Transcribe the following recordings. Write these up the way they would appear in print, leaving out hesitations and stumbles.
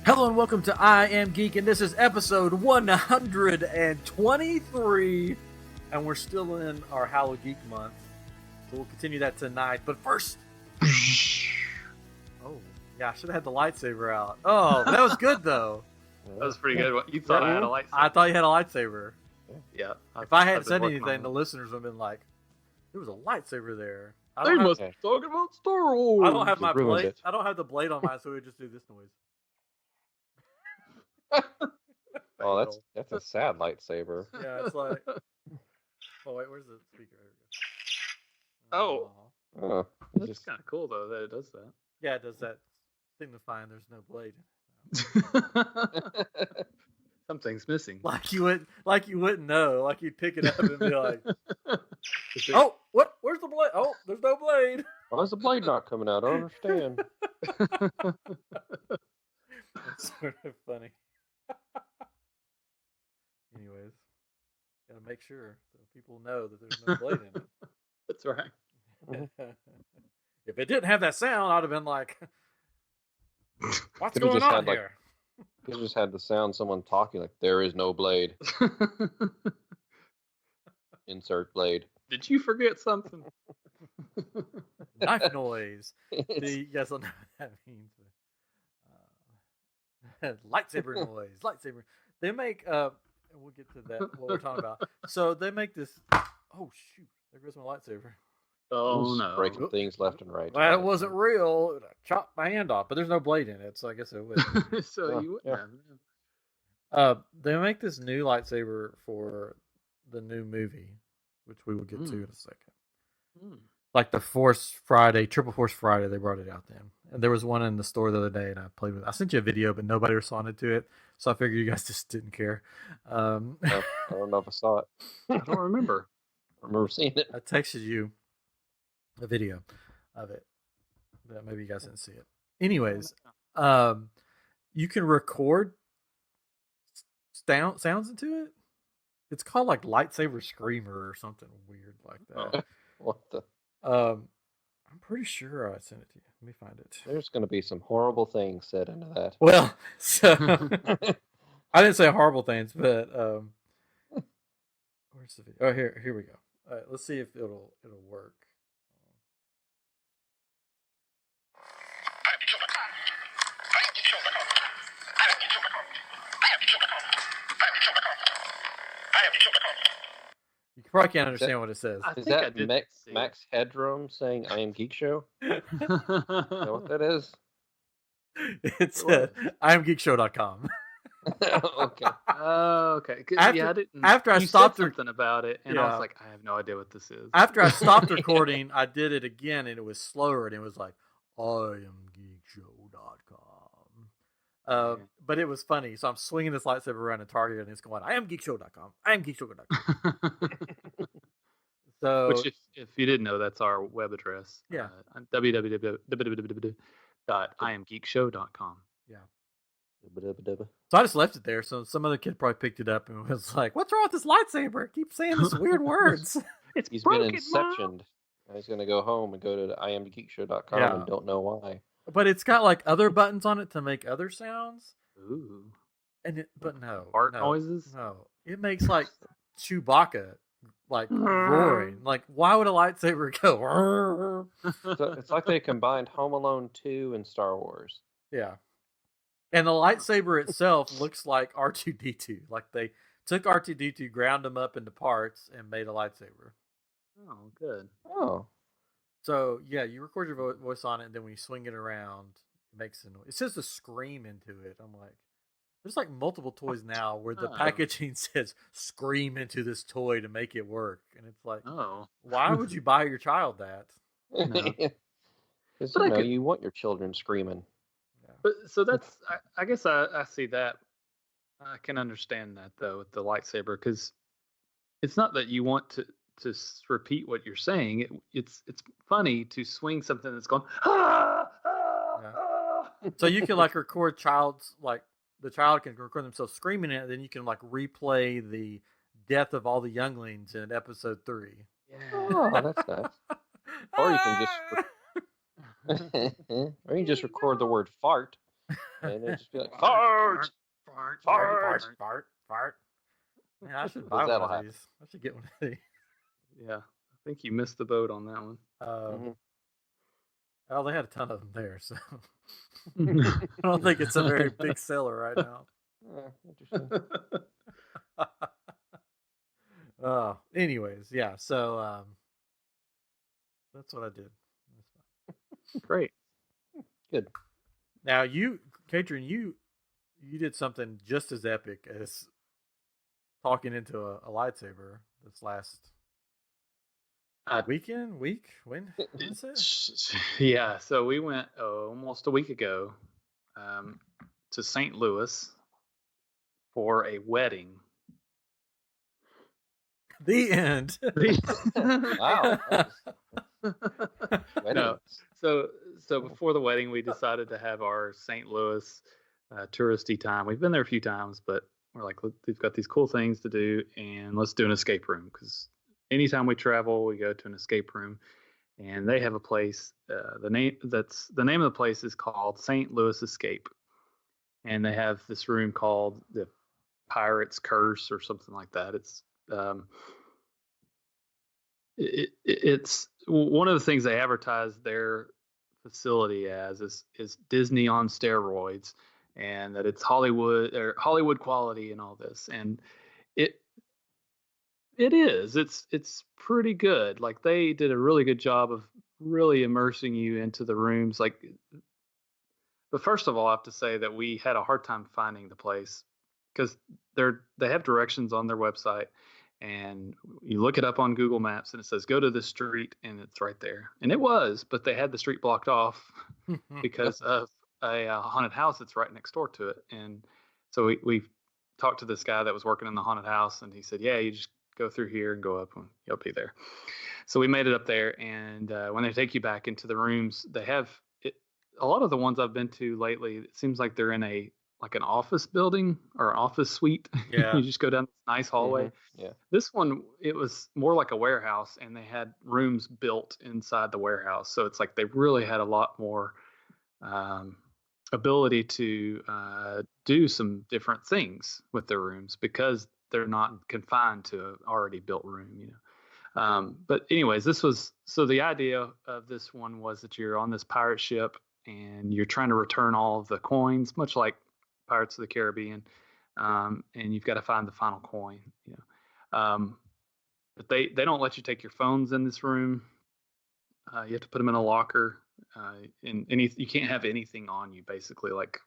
Hello and welcome to I Am Geek, and this is episode 123, and we're still in our Hallow Geek month, so we'll continue that tonight. But first, oh yeah, I should have had the lightsaber out. Oh, that was good though. That was pretty good. You thought I had a lightsaber? I thought you had a lightsaber. Yeah. If I hadn't said anything, the listeners would have been like, "There was a lightsaber there." They must be talking about Star Wars. I don't have my blade. I don't have the blade on mine, so we would just do this noise. Oh, that's a sad lightsaber. Yeah, it's like. Oh wait, where's the speaker? Oh, That's that's kind of cool though that it does that. Yeah, it does that, signifying there's no blade. Something's missing. Like you wouldn't know. Like you'd pick it up and be like, "Oh, what? Where's the blade? Oh, there's no blade." Why is the blade not coming out? I don't understand. It's sort of funny. Anyways, gotta make sure so people know that there's no blade in it. That's right. If it didn't have that sound, I'd have been like, "What's Could've going just on had, here?" You just had the sound someone talking like there is no blade. Insert blade. Did you forget something? Knife noise. You guys don't know what that means. Lightsaber noise. Lightsaber. They make we'll get to that what we're talking about. So they make this. Oh shoot! There goes my lightsaber. Oh no! Breaking things left and right. Well, it wasn't real. I chopped my hand off, but there's no blade in it, so I guess it would. So you wouldn't yeah. have. They make this new lightsaber for the new movie, which we will get to in a second. Like the Triple Force Friday, they brought it out then. And there was one in the store the other day, and I played with it. I sent you a video, but nobody responded to it, so I figured you guys just didn't care. I don't know if I saw it. I don't remember. I remember seeing it. I texted you a video of it, but maybe you guys didn't see it. Anyways, you can record sounds into it. It's called like Lightsaber Screamer or something weird like that. What the? I'm pretty sure I sent it to you. Let me find it. There's going to be some horrible things said into that. Well, so I didn't say horrible things, but where's the video? Oh, here we go. All right, let's see if it'll work. You probably can't understand what it says. Is that Max Headroom saying "I am Geek Show"? Is that what that is? It's IamGeekShow.com. Okay. Okay. After I stopped something about it, and I was like, I have no idea what this is. After I stopped recording, I did it again, and it was slower, and it was like IamGeekShow.com. But it was funny. So I'm swinging this lightsaber around in Target, and it's going, IamGeekShow.com. IamGeekShow.com. So, which, if you didn't know, that's our web address. Yeah. www.iamgeekshow.com. Yeah. Dubba-dubba-dubba. So I just left it there. So some other kid probably picked it up and was like, "What's wrong with this lightsaber? It keeps saying these weird words." He's been inceptioned. He's going to go home and go to IamGeekShow.com and don't know why. But it's got like other buttons on it to make other sounds. Ooh. But no. Fart noises? No. It makes like Chewbacca like roaring. Like, why would a lightsaber go? So it's like they combined Home Alone 2 and Star Wars. Yeah. And the lightsaber itself looks like R2-D2. Like they took R2-D2, ground him up into parts, and made a lightsaber. Oh, good. Oh. So, yeah, you record your voice on it, and then when you swing it around, it makes a noise. It says to scream into it. I'm like, there's like multiple toys now where the packaging says scream into this toy to make it work. And it's like, why would you buy your child that? Because you want your children screaming. Yeah. But so that's, I guess I see that. I can understand that though with the lightsaber, because it's not that you want to repeat what you're saying. It's funny to swing something that's going So you can like record the child can record themselves screaming it, and then you can like replay the death of all the younglings in episode 3. Yeah. Oh, that's nice. Or you can just or you can just record the word fart. and it'd just be like fart, fart, fart, fart. fart, fart, fart. Man, I should buy Because one that'll of happen. these. I should get one of these. Yeah, I think you missed the boat on that one. Mhm. Oh, they had a ton of them there, so I don't think it's a very big seller right now. Interesting. Anyways, yeah. So that's what I did. Great. Good. Now you, Catron, you did something just as epic as talking into a lightsaber this last week? When is it? Yeah, so we went almost a week ago to St. Louis for a wedding. The end. Wow. No, so before the wedding, we decided to have our St. Louis touristy time. We've been there a few times, but we're like, we've got these cool things to do, and let's do an escape room because anytime we travel, we go to an escape room, and they have a place. The name of the place is called St. Louis Escape, and they have this room called the Pirate's Curse or something like that. It's one of the things they advertise their facility as is Disney on steroids, and that it's Hollywood quality and all this, and it is it's pretty good. Like they did a really good job of really immersing you into the rooms. But first of all, I have to say that we had a hard time finding the place because they have directions on their website, and you look it up on Google Maps and it says go to this street and it's right there, and it was, but they had the street blocked off because of a haunted house that's right next door to it. And so we talked to this guy that was working in the haunted house, and he said, yeah, you just go through here and go up and you'll be there. So we made it up there, and when they take you back into the rooms, they have a lot of the ones I've been to lately, it seems like they're in an office building or an office suite. Yeah. You just go down this nice hallway. Mm-hmm. Yeah. This one, it was more like a warehouse, and they had rooms built inside the warehouse. So it's like they really had a lot more ability to do some different things with their rooms because they're not confined to an already built room, But anyways, the idea of this one was that you're on this pirate ship and you're trying to return all of the coins, much like Pirates of the Caribbean, and you've got to find the final coin. But they don't let you take your phones in this room. You have to put them in a locker, and you can't have anything on you, basically, like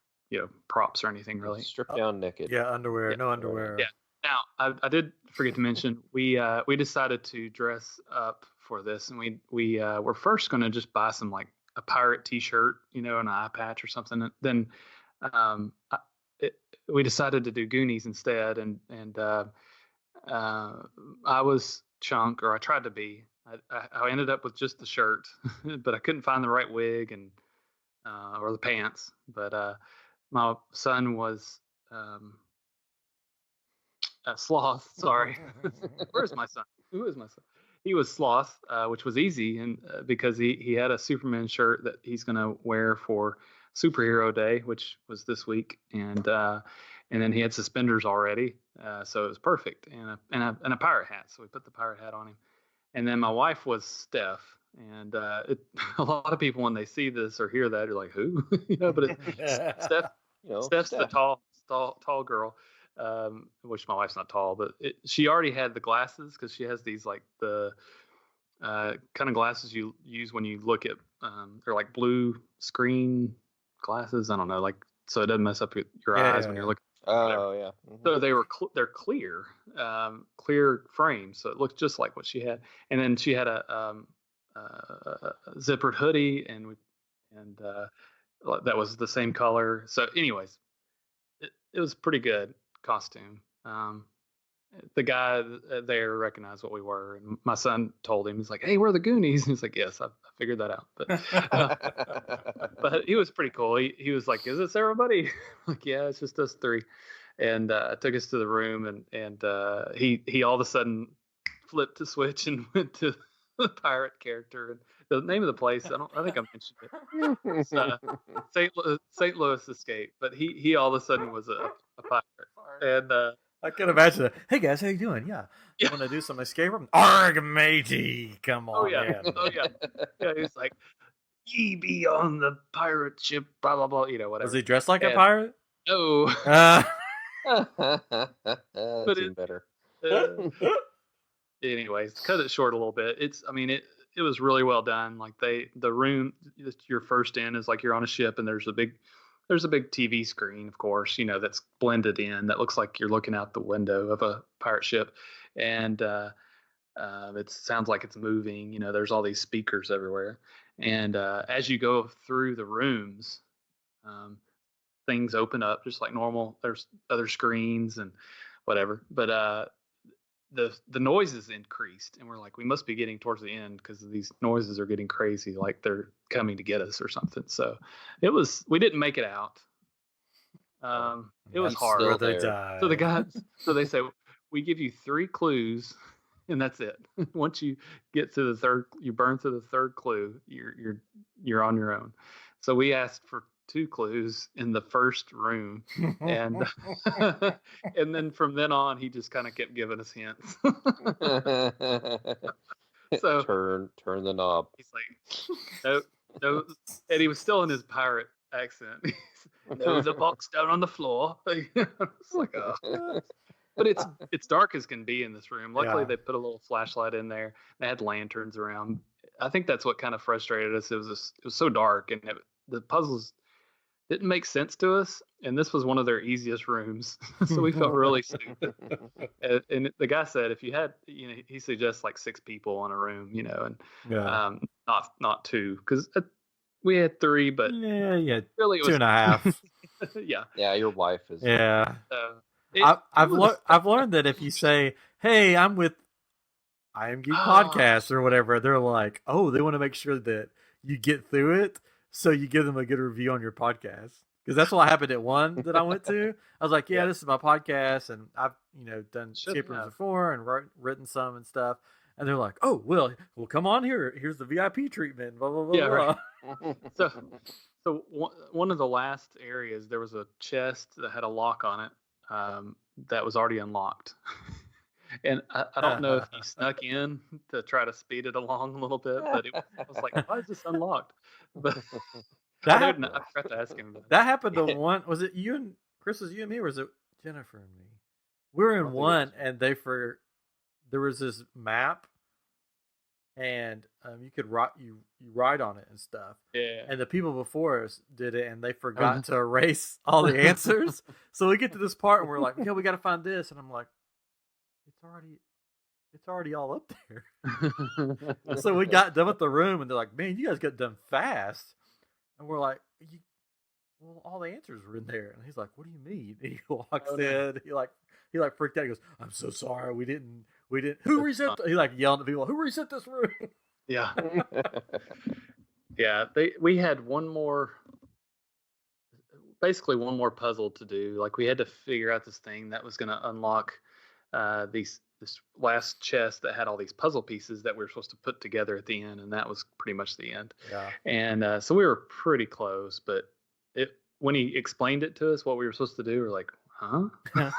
props or anything really. Stripped down naked. Yeah, underwear. No underwear. Yeah. Now, I did forget to mention we decided to dress up for this, and we were first going to just buy some like a pirate T-shirt, and an eye patch or something. Then we decided to do Goonies instead, and I was Chunk, or I tried to be. I ended up with just the shirt, but I couldn't find the right wig and or the pants. But my son was. Sloth. Sorry. Where's my son? Who is my son? He was Sloth, which was easy, and because he had a Superman shirt that he's going to wear for Superhero Day, which was this week, and then he had suspenders already, so it was perfect, and a pirate hat. So we put the pirate hat on him, and then my wife was Steph, and a lot of people when they see this or hear that are like, who? But Steph. Steph's the tall girl. Which my wife's not tall, but she already had the glasses because she has these like the kind of glasses you use when you look at they're like blue screen glasses. I don't know, like so it doesn't mess up your eyes when you're looking. Oh yeah. Mm-hmm. So they're clear, clear frames, so it looks just like what she had. And then she had a zippered hoodie, and that was the same color. So, anyways, it was pretty good costume. The guy there recognized what we were, and my son told him, he's like, "Hey, we're the Goonies." He's like, "Yes, I figured that out." But he was pretty cool. He was like, "Is this everybody?" I'm like, "Yeah, it's just us three." And took us to the room, and he all of a sudden flipped the switch and went to pirate character. And the name of the place, I think I mentioned it. It's St. Louis Escape, but he all of a sudden was a pirate, and I can imagine it. Hey guys, how you doing? Yeah, yeah. want to do some escape room? Arg, matey, come on Oh yeah, in. oh yeah, yeah. He's like, "Ye be on the pirate ship," blah blah blah. Whatever. Was he dressed like a pirate? No. That's even better. Anyways, cut it short a little bit. It was really well done. Like the room that you're first in is like you're on a ship, and there's a big TV screen, of course, that's blended in, that looks like you're looking out the window of a pirate ship, and it sounds like it's moving. There's all these speakers everywhere, and as you go through the rooms, things open up just like normal. There's other screens and whatever, but the noises increased, and we're like, we must be getting towards the end because these noises are getting crazy, like they're coming to get us or something. So we didn't make it out. It was hard. So they say, we give you 3 clues, and that's it. Once you get to you burn through the 3rd clue, you're on your own. So we asked for 2 clues in the first room, and and then from then on, he just kind of kept giving us hints. So turn the knob. He's like, no, and he was still in his pirate accent. There's a box down on the floor. It's like, oh. But it's dark as can be in this room. Luckily, they put a little flashlight in there. They had lanterns around. I think that's what kind of frustrated us. It was so dark, and the puzzles didn't make sense to us. And this was one of their easiest rooms, so we felt really stupid. And the guy said, if you had, he suggests like 6 people in a room, and not 2, because we had 3, but yeah, really it was 2.5. Yeah, your wife is. Yeah. I've learned that if you say, "Hey, I'm with I Am Geek Podcast" or whatever, they're like, "Oh, they want to make sure that you get through it, so you give them a good review on your podcast." Because that's what happened at one that I went to. I was like, "Yeah, this is my podcast, and I've done escape rooms before and written some and stuff." And they're like, "Oh, well, come on here. Here's the VIP treatment." Blah blah blah. Yeah, blah. Right. So one of the last areas, there was a chest that had a lock on it. That was already unlocked. And I don't know if he snuck in to try to speed it along a little bit, but I was like, why is this unlocked? But I forgot to ask him. That happened to one. Was it you and Chris? Was you and me, or was it Jennifer and me? We were in one, and there was this map, and you could write on it and stuff. Yeah. And the people before us did it, and they forgot to erase all the answers. So we get to this part, and we're like, "Okay, we got to find this," and I'm like, It's already all up there. So we got done with the room, and they're like, "Man, you guys got done fast." And we're like, "Well, all the answers were in there." And he's like, "What do you mean?" And he walks in. He freaked out. He goes, "I'm so sorry. We didn't. Who reset?" He yelling at people, "Who reset this room?" Yeah. Yeah. We had one more puzzle to do. Like, we had to figure out this thing that was going to unlock this last chest that had all these puzzle pieces that we were supposed to put together at the end, and that was pretty much the end. Yeah. And so we were pretty close, but when he explained it to us, what we were supposed to do, we're like, huh? Never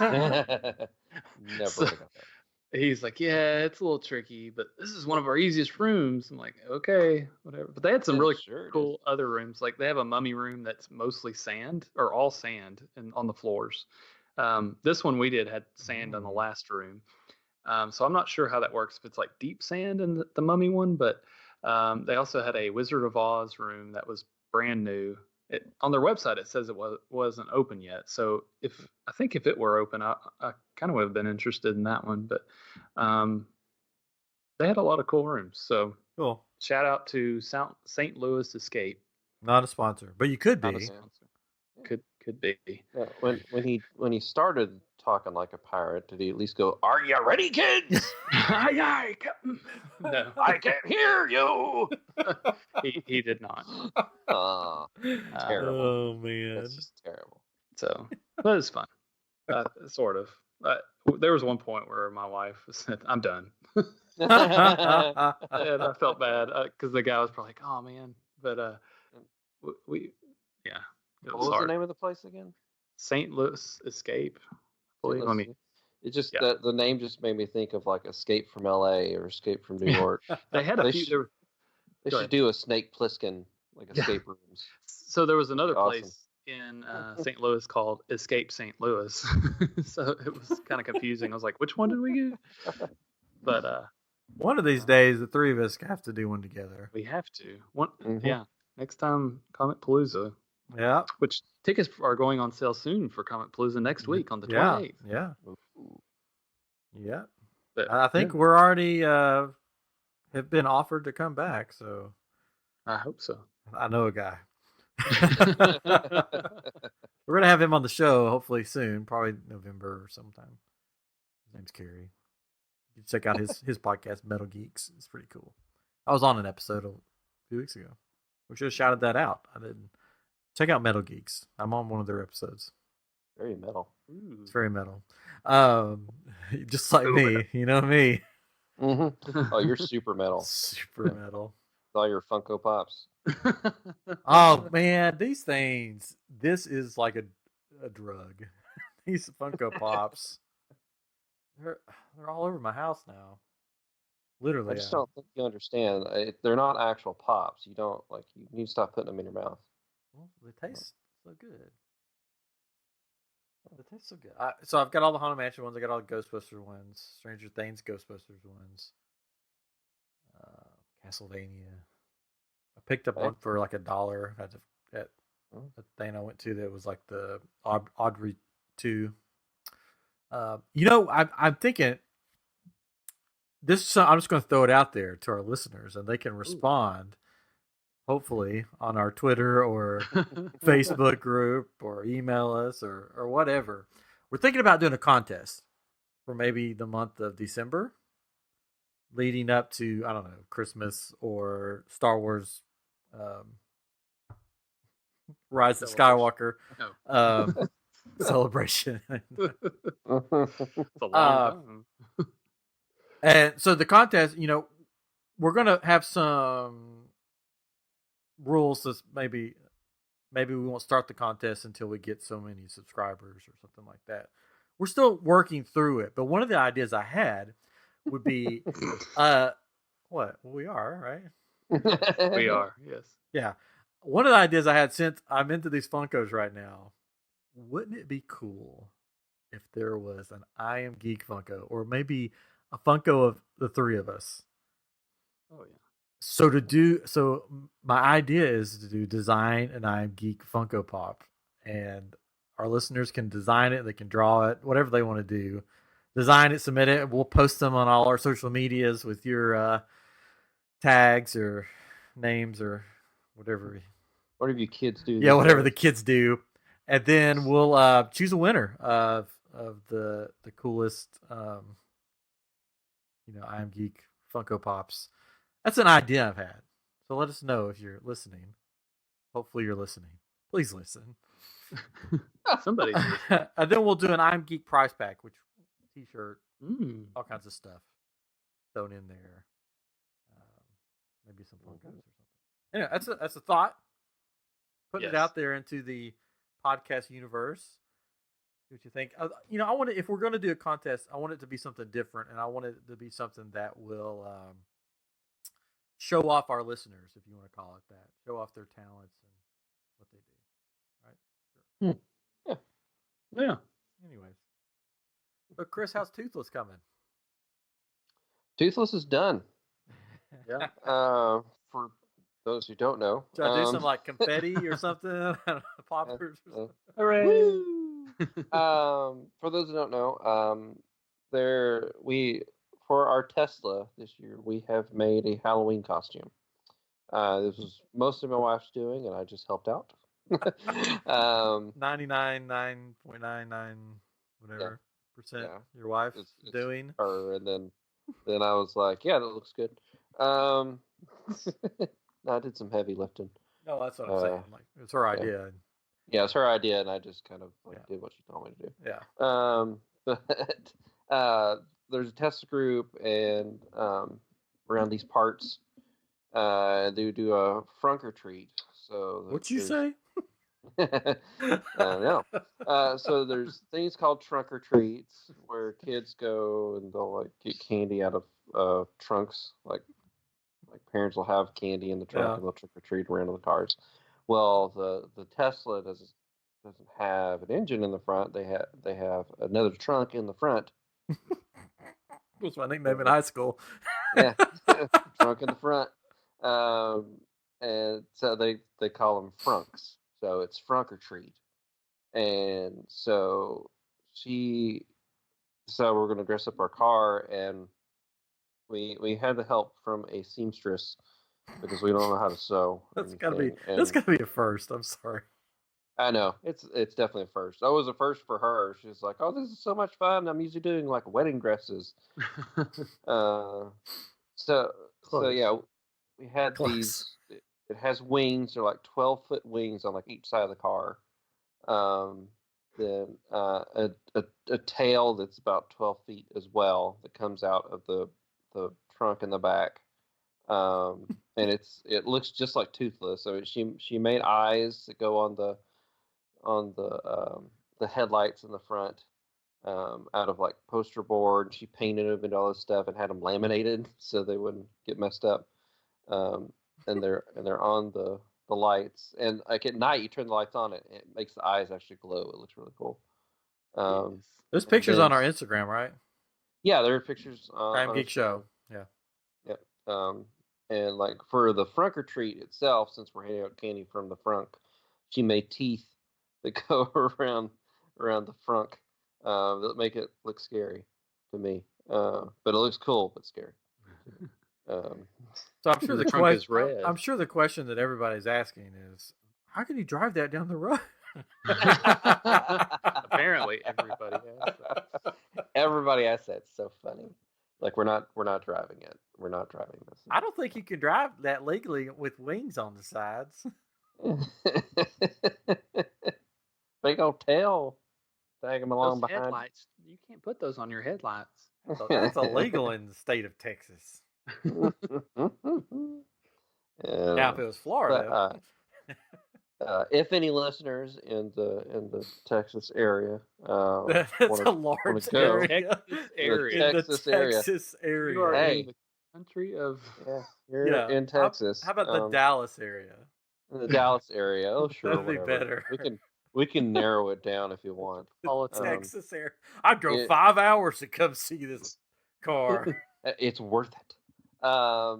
forgot that. He's like, yeah, it's a little tricky, but this is one of our easiest rooms. I'm like, okay, whatever. But they had some really cool other rooms. Like, they have a mummy room that's mostly sand, or all sand, and on the floors. This one we did had sand on the last room. So I'm not sure how that works, if it's like deep sand in the mummy one, but they also had a Wizard of Oz room that was brand new. On their website, it says it wasn't open yet. So I think if it were open, I kind of would have been interested in that one. But they had a lot of cool rooms. So cool. Shout out to St. Louis Escape. Not a sponsor, but you could be. Not a sponsor. Could be. Yeah, when he started talking like a pirate, did he at least go, "Are you ready, kids?" Aye, aye, Captain. No, I can't hear you. He did not. Terrible. Oh man, that's just terrible. So, but it's fun. Sort of. There was one point where my wife said, "I'm done," and I felt bad because the guy was probably like, "Oh man," but we yeah, it What was was the hard. name of the place again? St. Louis Escape, I believe. St. I Louis. mean, It just yeah, the name just made me think of like Escape from L.A. or Escape from New York. they had a They few. should they Go should ahead. do a Snake Plissken like Yeah. escape rooms. So there was another Awesome. place in St. Louis called Escape St. Louis. So it was kind of confusing. I was like, which one did we do? But One of these days, the three of us have to do one together. we have to. One, Mhm. yeah. Next time, Comic Palooza, Yeah. which tickets are going on sale soon for Comic Palooza next week on the 28th. Yeah. Ooh. Yeah. But, I think we're already have been offered to come back, so I hope so. I know a guy. We're gonna have him on the show hopefully soon, probably November or sometime. His name's Kerry. You can check out his podcast, Metal Geeks. It's pretty cool. I was on an episode a few weeks ago. We should have shouted that out. I didn't. Check out Metal Geeks. I'm on one of their episodes. Very metal. Ooh. It's very metal. Just like me, you know me. Mm-hmm. Oh, you're super metal. Super metal. All your Funko Pops. Oh man, these things. This is like a drug. These Funko Pops. They're all over my house now. Literally. I just don't think you understand. They're not actual pops. You don't like. You need to stop putting them in your mouth. Well, they taste so good. They taste so good. So I've got all the Haunted Mansion ones. I got all the Ghostbuster ones, Stranger Things Ghostbusters ones, Castlevania. I picked up one for like $1 at a thing I went to that was like the Audrey 2. I'm thinking this. I'm just going to throw it out there to our listeners, and they can respond. Hopefully on our Twitter or Facebook group or email us or whatever. We're thinking about doing a contest for maybe the month of December leading up to, I don't know, Christmas or Star Wars Rise of Skywalker celebration. It's a long time. And so the contest, we're going to have some rules that maybe we won't start the contest until we get so many subscribers or something like that. We're still working through it, but one of the ideas I had would be what? Well, we are, right? We are, yes. Yeah. One of the ideas I had, since I'm into these Funkos right now, wouldn't it be cool if there was an I Am Geek Funko, or maybe a Funko of the three of us? Oh yeah. So my idea is to do design an I Am Geek Funko Pop, and our listeners can design it, they can draw it, whatever they want to do. Design it, submit it. We'll post them on all our social medias with your tags or names or whatever. Whatever you kids do. Yeah, whatever the kids do. And then we'll choose a winner of the coolest I Am Geek Funko Pops. That's an idea I've had. So let us know if you're listening. Hopefully you're listening. Please listen. Somebody. And then we'll do an I Am Geek prize pack, which t-shirt, all kinds of stuff thrown in there. Maybe some Funkos or something. Anyway, that's a thought. Putting it out there into the podcast universe. See what you think. I want to, if we're going to do a contest, I want it to be something different, and I want it to be something that will show off our listeners, if you want to call it that. Show off their talents and what they do. Right? Sure. Yeah. Anyways. So, Chris, how's Toothless coming? Toothless is done. Yeah. For those who don't know. Should I do some like confetti or something? Poppers or something? Hooray! For those who don't know, for our Tesla this year, we have made a Halloween costume. This was mostly my wife's doing, and I just helped out. 99.99 whatever percent your wife's it's doing. Her, and then I was like, yeah, that looks good. I did some heavy lifting. No, that's what I'm saying. Like, it's her idea. Yeah, it's her idea, and I just kind of did what she told me to do. Yeah. But there's a Tesla group, and around these parts, they do a Frunker treat. So What you say? no. So there's things called trunk or treats where kids go and they'll like get candy out of trunks. Like parents will have candy in the trunk and they'll trick or treat around in the cars. Well, the Tesla doesn't have an engine in the front. They have another trunk in the front. That was my nickname in high school. Yeah, trunk in the front. And so they call them frunks. So it's frunk or treat. And so we're going to dress up our car, and we had the help from a seamstress because we don't know how to sew. That's gotta be a first. I'm sorry. I know it's definitely a first. That was a first for her. She was like, "Oh, this is so much fun. I'm usually doing like wedding dresses." So yeah, we had these. It has wings. They're like 12-foot wings on like each side of the car. Then a tail that's about 12 feet as well that comes out of the trunk in the back. And it looks just like Toothless. So she made eyes that go on the headlights in the front out of like poster board. She painted them and all this stuff and had them laminated so they wouldn't get messed up. And they're on the lights, and like at night you turn the lights on, it makes the eyes actually glow. It looks really cool. There's pictures on our Instagram, right? Yeah, there are pictures on Geek Show. Yeah. Yep. And like for the Frunker treat itself, since we're handing out candy from the frunk, she made teeth that go around the frunk that make it look scary to me. But it looks cool but scary. So I'm sure the trunk is red. I'm sure the question that everybody's asking is, how can you drive that down the road? Apparently, everybody has that. Everybody has that. It's so funny. Like we're not driving it. We're not driving this. I don't think you can drive that legally with wings on the sides. They gonna tail. Tag them along those behind. Headlights. You can't put those on your headlights. So that's illegal in the state of Texas. Now, if it was Florida, if any listeners in the Texas area, that's a large area. Texas area. You are in the country of. You're in Texas. How about the Dallas area? The Dallas area. Oh, sure. That'd be better. We can narrow it down if you want. Texas area. I drove 5 hours to come see this car. It's worth it. I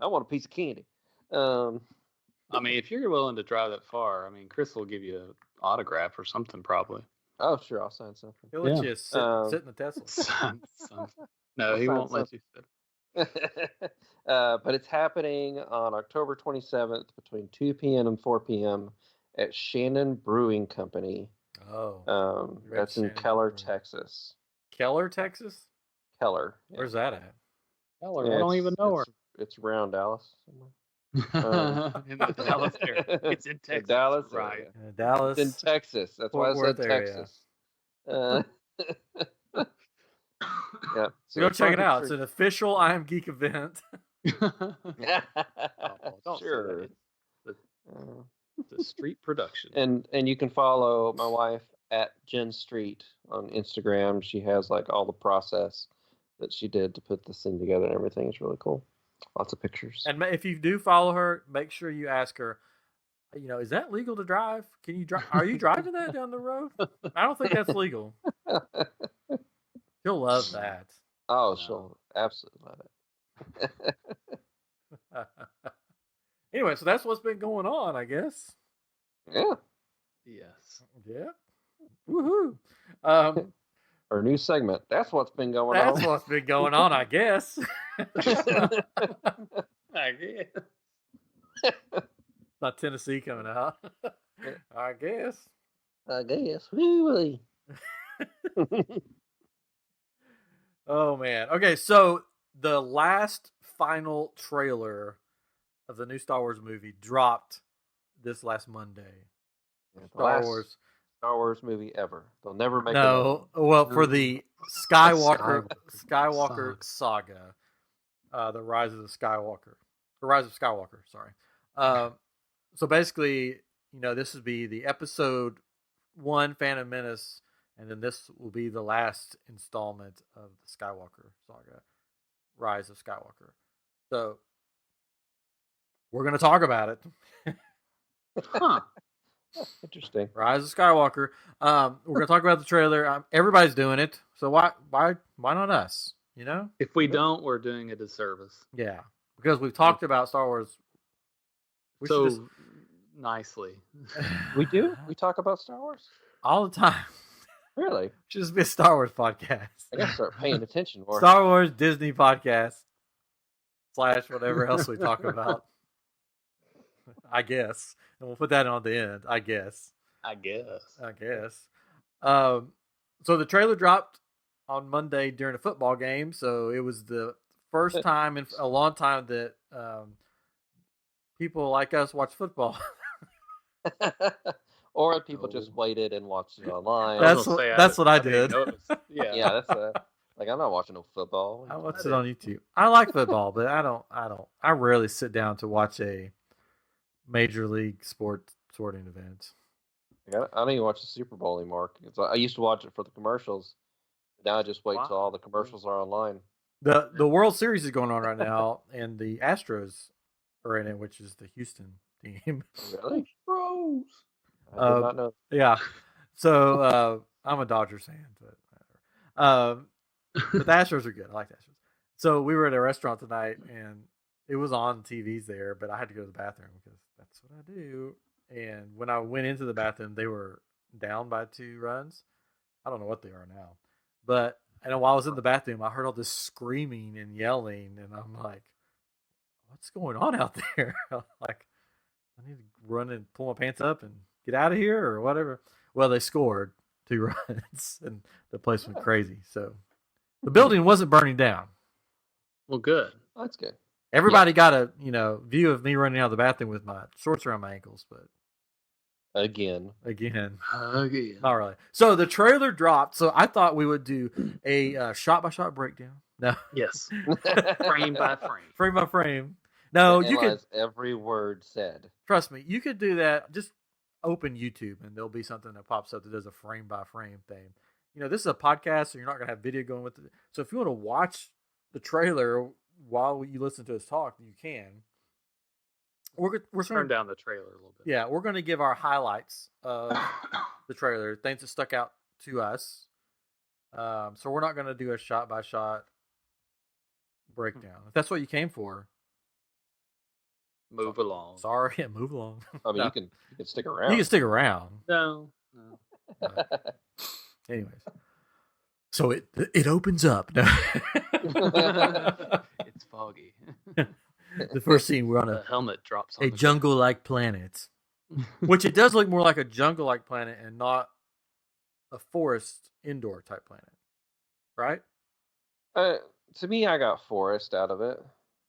want a piece of candy. I mean, if you're willing to drive that far, I mean, Chris will give you an autograph or something, probably. Oh, sure, I'll sign something. He'll let you sit in the Tesla. No, he won't let you sit. But it's happening on October 27th between 2 p.m. and 4 p.m. at Shannon Brewing Company. Oh. That's in Keller, Texas. Keller, Texas? Keller. Yeah. Where's that at? Keller. I don't even know her. It's around Dallas somewhere. In the Dallas area. It's in Texas. Dallas, right? Dallas. It's in Texas. That's why I said Texas. Yeah. So go check it out. It's an official I Am Geek event. Sure. It's a street production. And you can follow my wife at Jen Street on Instagram. She has like all the process that she did to put this thing together and everything. It's really cool. Lots of pictures. And if you do follow her, make sure you ask her, is that legal to drive? Can you drive? Are you driving that down the road? I don't think that's legal. She'll love that. Oh, she'll absolutely love it. Anyway, so that's what's been going on, I guess. Yeah. Yes. Yeah. Woohoo. Our new segment. That's what's been going on. That's what's been going on, I guess. I guess. Not Tennessee coming out. I guess. Woo-wee. Oh, man. Okay, so the last final trailer of the new Star Wars movie dropped this last Monday. Yeah, Star Wars Star Wars movie ever. They'll never make No, well, for the Skywalker Skywalker saga, the Rise of the Skywalker, the Rise of Skywalker. Sorry. So basically, this would be the episode 1, Phantom Menace, and then this will be the last installment of the Skywalker saga, Rise of Skywalker. So we're going to talk about it. Huh. Interesting. Rise of Skywalker. We're going to talk about the trailer. Everybody's doing it, so why not us? If we don't, we're doing a disservice. Yeah, because we've talked about Star Wars. Nicely. We do? We talk about Star Wars? All the time. Really? Should just be a Star Wars podcast. I gotta start paying attention more. Star Wars Disney podcast / whatever else we talk about. I guess. And we'll put that on the end. I guess. So the trailer dropped on Monday during a football game. So it was the first time in a long time that people like us watch football. Or people just waited and watched it online. That's what I did. Yeah, that's like I'm not watching no football. I watch it on YouTube. I like football, but I rarely sit down to watch a major league sporting event. I don't even watch the Super Bowl anymore. I used to watch it for the commercials. Now I just wait till all the commercials are online. The World Series is going on right now, and the Astros are in it, which is the Houston team. Really? Bros. I did not know. Yeah. So I'm a Dodgers fan, but the Astros are good. I like the Astros. So we were at a restaurant tonight, and it was on TVs there, but I had to go to the bathroom because that's what I do. And when I went into the bathroom, they were down by 2 runs. I don't know what they are now, but while I was in the bathroom, I heard all this screaming and yelling, and I'm like, "What's going on out there?" Like, I need to run and pull my pants up and get out of here or whatever. Well, they scored 2 runs, and the place went crazy. So the building wasn't burning down. Well, good. That's good. Everybody got a view of me running out of the bathroom with my shorts around my ankles, but again, not really. So the trailer dropped. So I thought we would do a shot-by-shot breakdown. No, yes, frame by frame. No, you could every word said. Trust me, you could do that. Just open YouTube, and there'll be something that pops up that does a frame-by-frame thing. This is a podcast, so you're not gonna have video going with it. So if you want to watch the trailer while you listen to us talk, you can. We're turn down the trailer a little bit. Yeah, we're going to give our highlights of the trailer, things that stuck out to us. So we're not going to do a shot-by-shot breakdown. If that's what you came for, move along. Sorry, yeah, move along. I mean, you can stick around. You can stick around. No. Anyways, so it opens up. No. It's foggy. The first scene, we're on a helmet drops on a jungle-like planet, which it does look more like a jungle-like planet and not a forest indoor type planet, right? To me, I got forest out of it.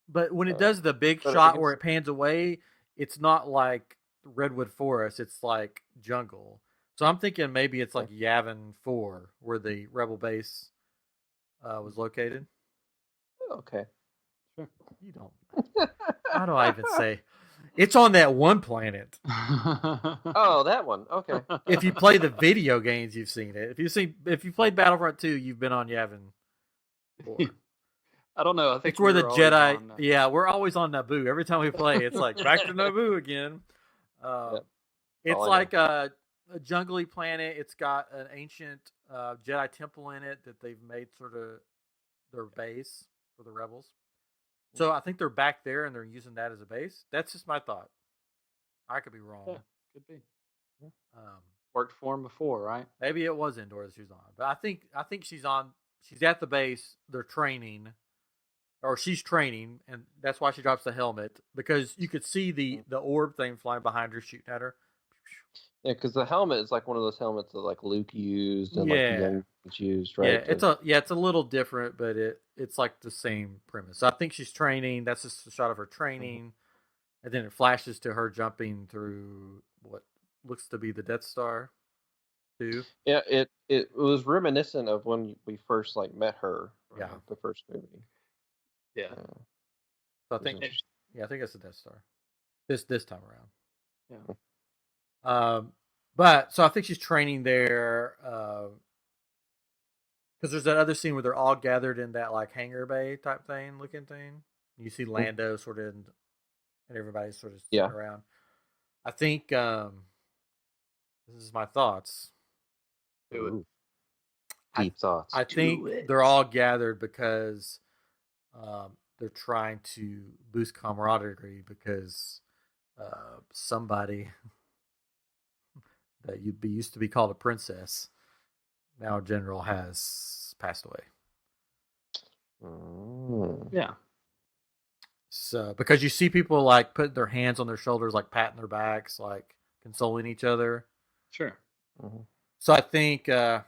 But when it does the big shot where it pans away, it's not like redwood forest; it's like jungle. So I'm thinking maybe it's like Yavin 4, where the rebel base was located. Okay. Sure. You don't. How do I even say? It's on that one planet. Oh, that one. Okay. If you play the video games, you've seen it. If you played Battlefront 2, you've been on Yavin 4. I don't know. I think it's where the Jedi. Yeah, we're always on Naboo. Every time we play, it's like back to Naboo again. Yep. It's like a jungly planet. It's got an ancient Jedi temple in it that they've made sort of their base for the rebels. So I think they're back there and they're using that as a base. That's just my thought. I could be wrong. Yeah, could be. Worked for him before, right? Maybe it was indoor that she was on, but I think she's on. She's at the base. They're training, or she's training, and that's why she drops the helmet, because you could see the orb thing flying behind her, shooting at her. Yeah, because the helmet is like one of those helmets that like Luke used and like the young used, right? Yeah, it's a little different, but it's like the same premise. So I think she's training. That's just a shot of her training, and then it flashes to her jumping through what looks to be the Death Star. too. Yeah, it was reminiscent of when we first like met her. Yeah. The first movie. Yeah. So I It was think, interesting. yeah, I think that's the Death Star. This time around. Yeah. But so I think she's training there because there's that other scene where they're all gathered in that like hangar bay type thing, looking thing. You see Lando sort of, and everybody's sort of sitting around. I think this is my thoughts. Deep thoughts. I think they're all gathered because they're trying to boost camaraderie because somebody that used to be called a princess, now a general, has passed away. Yeah. So because you see people like putting their hands on their shoulders, like patting their backs, like consoling each other. Sure. Mm-hmm. So I think, yeah,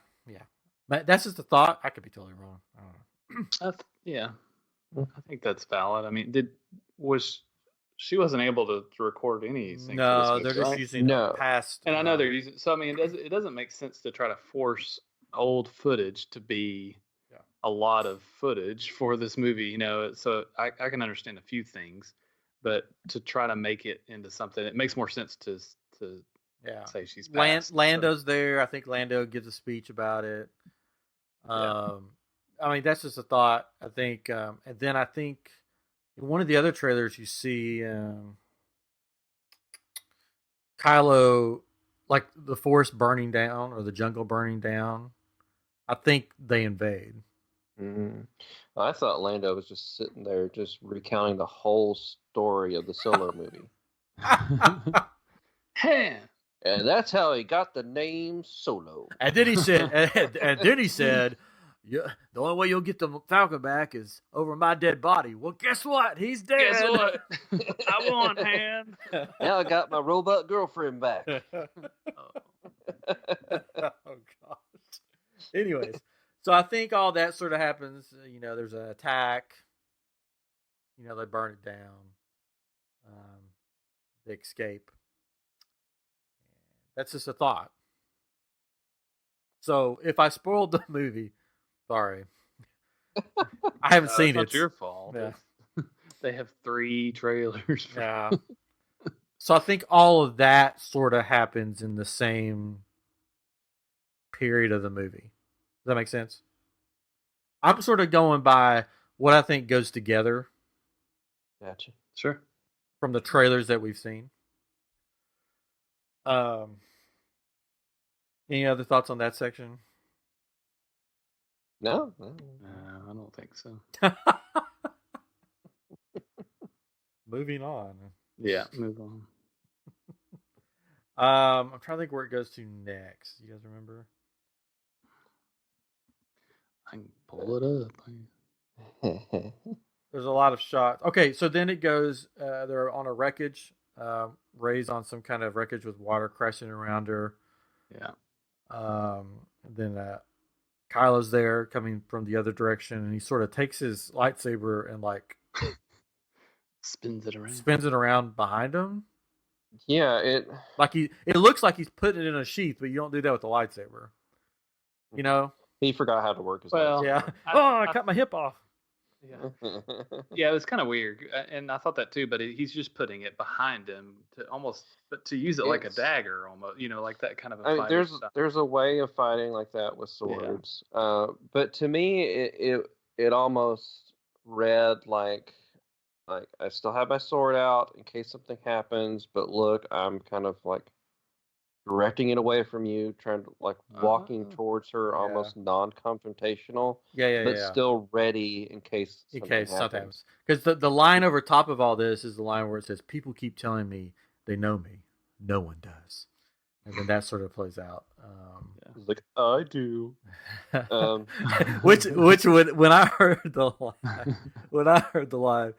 that's just a thought. I could be totally wrong. I don't know. Yeah, I think that's valid. I mean, she wasn't able to record anything? No, for this they're movie, just right? using past. And I know they're using. So I mean, it doesn't make sense to try to force old footage to be a lot of footage for this movie. You know, so I can understand a few things, but to try to make it into something, it makes more sense to say she's passed. Lando's there. I think Lando gives a speech about it. I mean, that's just a thought. I think, and then I think in one of the other trailers you see Kylo, like the forest burning down or the jungle burning down. I think they invade. Mm-hmm. Well, I thought Lando was just sitting there, just recounting the whole story of the Solo movie. And that's how he got the name Solo. And then he said, "Yeah, the only way you'll get the Falcon back is over my dead body." Well, guess what? He's dead. Guess what? I won, Han. Now I got my robot girlfriend back. Oh gosh. Anyways, so I think all that sort of happens. You know, there's an attack. You know, they burn it down. They escape. That's just a thought. So if I spoiled the movie, sorry. I haven't seen it. It's not your fault. Yeah. They have 3 trailers. Yeah. So I think all of that sort of happens in the same period of the movie. Does that make sense? I'm sort of going by what I think goes together. Gotcha. Sure. From the trailers that we've seen. Any other thoughts on that section? No, I don't think so. Moving on. Yeah, move on. I'm trying to think where it goes to next. You guys remember? I can pull it up. There's a lot of shots. Okay, so then it goes. They're on a wreckage. Ray's on some kind of wreckage with water crashing around her. Yeah. Then Kylo's there coming from the other direction, and he sort of takes his lightsaber and like spins it around behind him. Yeah, it looks like he's putting it in a sheath, but you don't do that with the lightsaber. You know, he forgot how to work his lightsaber. Yeah. I cut my hip off. Yeah. Yeah, it was kind of weird, and I thought that too. But he's just putting it behind him to use it like a dagger, almost. You know, like that kind of. I mean, there's a way of fighting like that with swords, but to me, it almost read like I still have my sword out in case something happens. But look, I'm kind of like directing it away from you, trying to like walking towards her, almost non-confrontational. But still ready in case something happens. Because the line over top of all this is the line where it says, "People keep telling me they know me. No one does." And then that sort of plays out. It's like, I do. Which when I heard the line,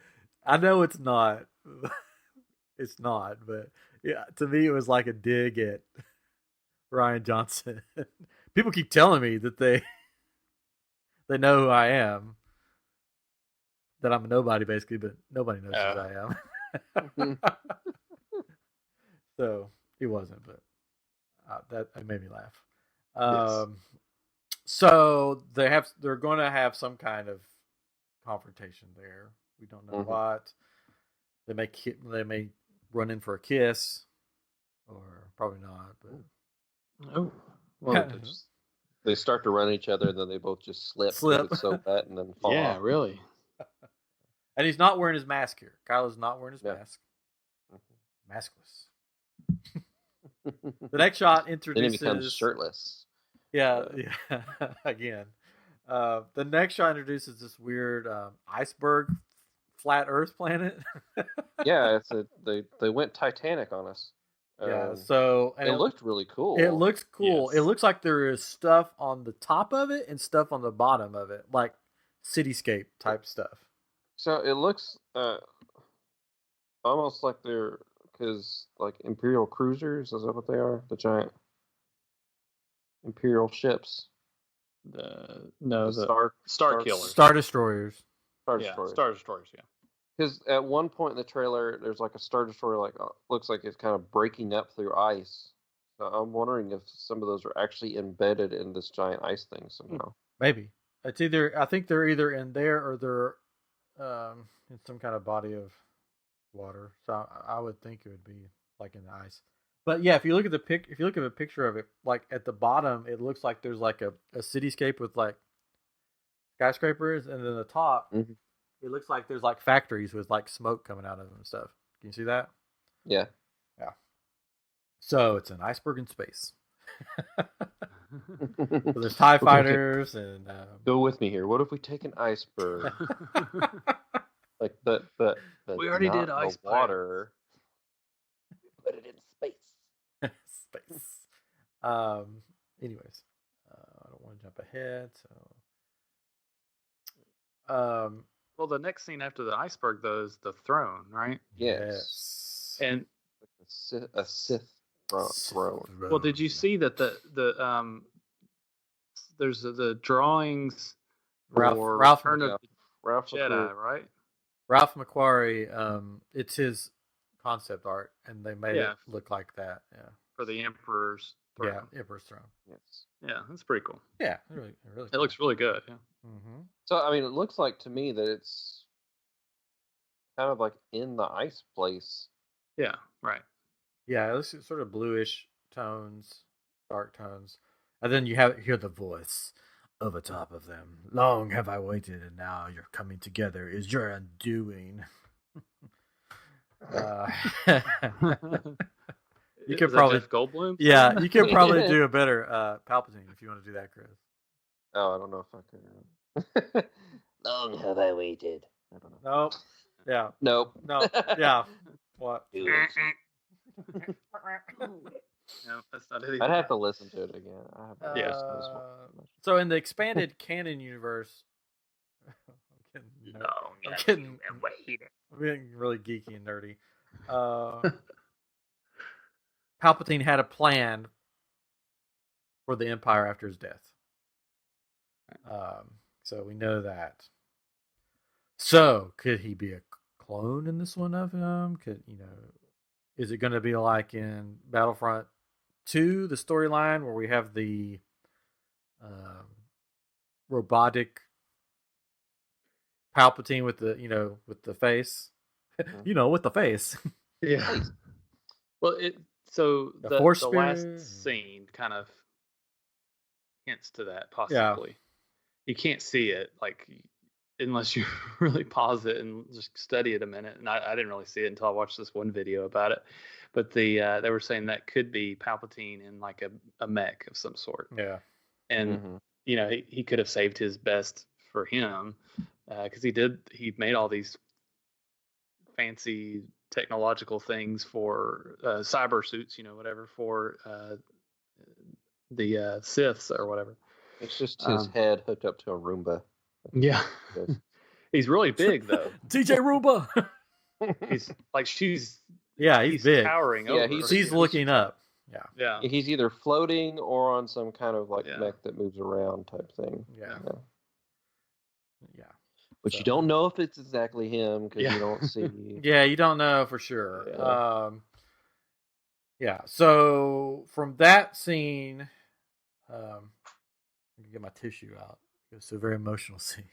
I know it's not. It's not, but yeah, to me it was like a dig at Rian Johnson. People keep telling me that they know who I am, that I'm a nobody basically, but nobody knows who I am. So he wasn't, but that made me laugh. Yes. So they're going to have some kind of confrontation there. We don't know what. They may run in for a kiss, or probably not. But Oh, Well, they start to run each other, and then they both just slip. 'Cause it's so wet, and then fall yeah, off. really. And he's not wearing his mask here. Kylo's not wearing his mask. Maskless. The next shot introduces. Then he becomes shirtless. Yeah. Again. The next shot introduces this weird iceberg flat Earth planet. Yeah, they went Titanic on us. Yeah, so and it looked really cool. It looks cool. Yes. It looks like there is stuff on the top of it and stuff on the bottom of it, like cityscape type stuff. So it looks almost like they're like Imperial cruisers. Is that what they are? The giant Imperial ships. The Star Killers. Star Destroyers. Star Destroyers. Star Destroyers. Yeah. Because at one point in the trailer, there's like a Star Destroyer, looks like it's kind of breaking up through ice. So I'm wondering if some of those are actually embedded in this giant ice thing somehow. Maybe I think they're either in there or they're in some kind of body of water. So I would think it would be like in the ice. But yeah, if you look at a picture of it, like at the bottom, it looks like there's like a cityscape with like skyscrapers, and then the top. Mm-hmm. It looks like there's like factories with like smoke coming out of them and stuff. Can you see that? Yeah. Yeah. So it's an iceberg in space. So there's TIE fighters and... Go with me here. What if we take an iceberg? Like the we already did ice water. Put it in space. Space. Anyways. I don't want to jump ahead, so... Well, the next scene after the iceberg, though, is the throne, right? Yes. And a Sith throne. Well, did you see that there's the drawings for Ralph Jedi, right? Ralph McQuarrie, it's his concept art, and they made it look like that. Yeah. For the Emperor's throne. Yeah, Emperor's throne. Yes. Yeah, that's pretty cool. Yeah, really It cool. looks really good. Yeah. Mm-hmm. So I mean, it looks like to me that it's kind of like in the ice place. Yeah. Right. Yeah, it looks sort of bluish tones, dark tones, and then you hear the voice over top of them. Long have I waited, and now you're coming together. Is your undoing? You could probably Jeff Goldblum. Yeah, you could probably do a better Palpatine if you want to do that, Chris. Oh, I don't know if I can. Long have I waited. I don't know. Nope. Yeah. Nope. No. Yeah. What? Do it. No, that's not it. I'd have to listen to it again. So in the expanded canon universe, I'm being really geeky and nerdy. Palpatine had a plan for the Empire after his death. So we know that. So could he be a clone in this one of him? Is it going to be like in Battlefront 2, the storyline where we have the robotic Palpatine with the face, with the face. Yeah. Well, the last scene kind of hints to that possibly. Yeah. You can't see it unless you really pause it and just study it a minute. And I didn't really see it until I watched this one video about it. But they were saying that could be Palpatine in like a mech of some sort. Yeah. And he could have saved his best for him because he made all these fancy technological things for cyber suits, whatever, for the Siths or whatever. It's just his head hooked up to a Roomba. Yeah. He's really big though. DJ Roomba. He's like he's big. Towering over. He's looking up. Yeah. Yeah. He's either floating or on some kind of mech that moves around type thing. Yeah. Yeah. But you don't know if it's exactly him because you don't see. Yeah, you don't know for sure. Yeah. So from that scene, Let me get my tissue out. It was a very emotional scene.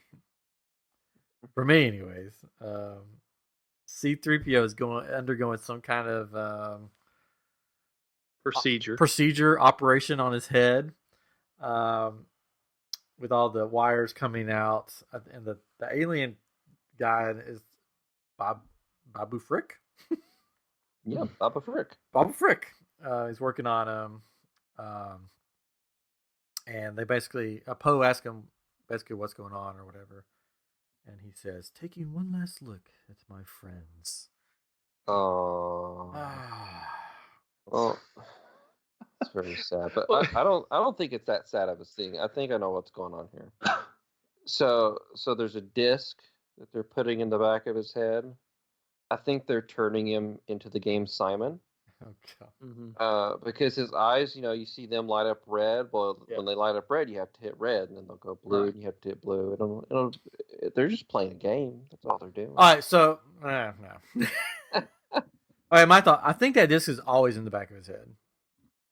For me, anyways. C-3PO is undergoing some kind of procedure operation on his head, with all the wires coming out, and the alien guy is Babu Frick. Yeah, Babu Frick. Babu Frick. He's working on him, and they basically Poe asks him basically what's going on or whatever, and he says, "Taking one last look at my friends." Oh. Well, it's very sad, but I don't think it's that sad of a thing. I think I know what's going on here. So there's a disc that they're putting in the back of his head. I think they're turning him into the game Simon. Okay. Mm-hmm. Because his eyes, you see them light up red. Well, when they light up red, you have to hit red, and then they'll go blue, and you have to hit blue. They're just playing a game. That's all they're doing. All right, so no. All right, my thought. I think that disc is always in the back of his head.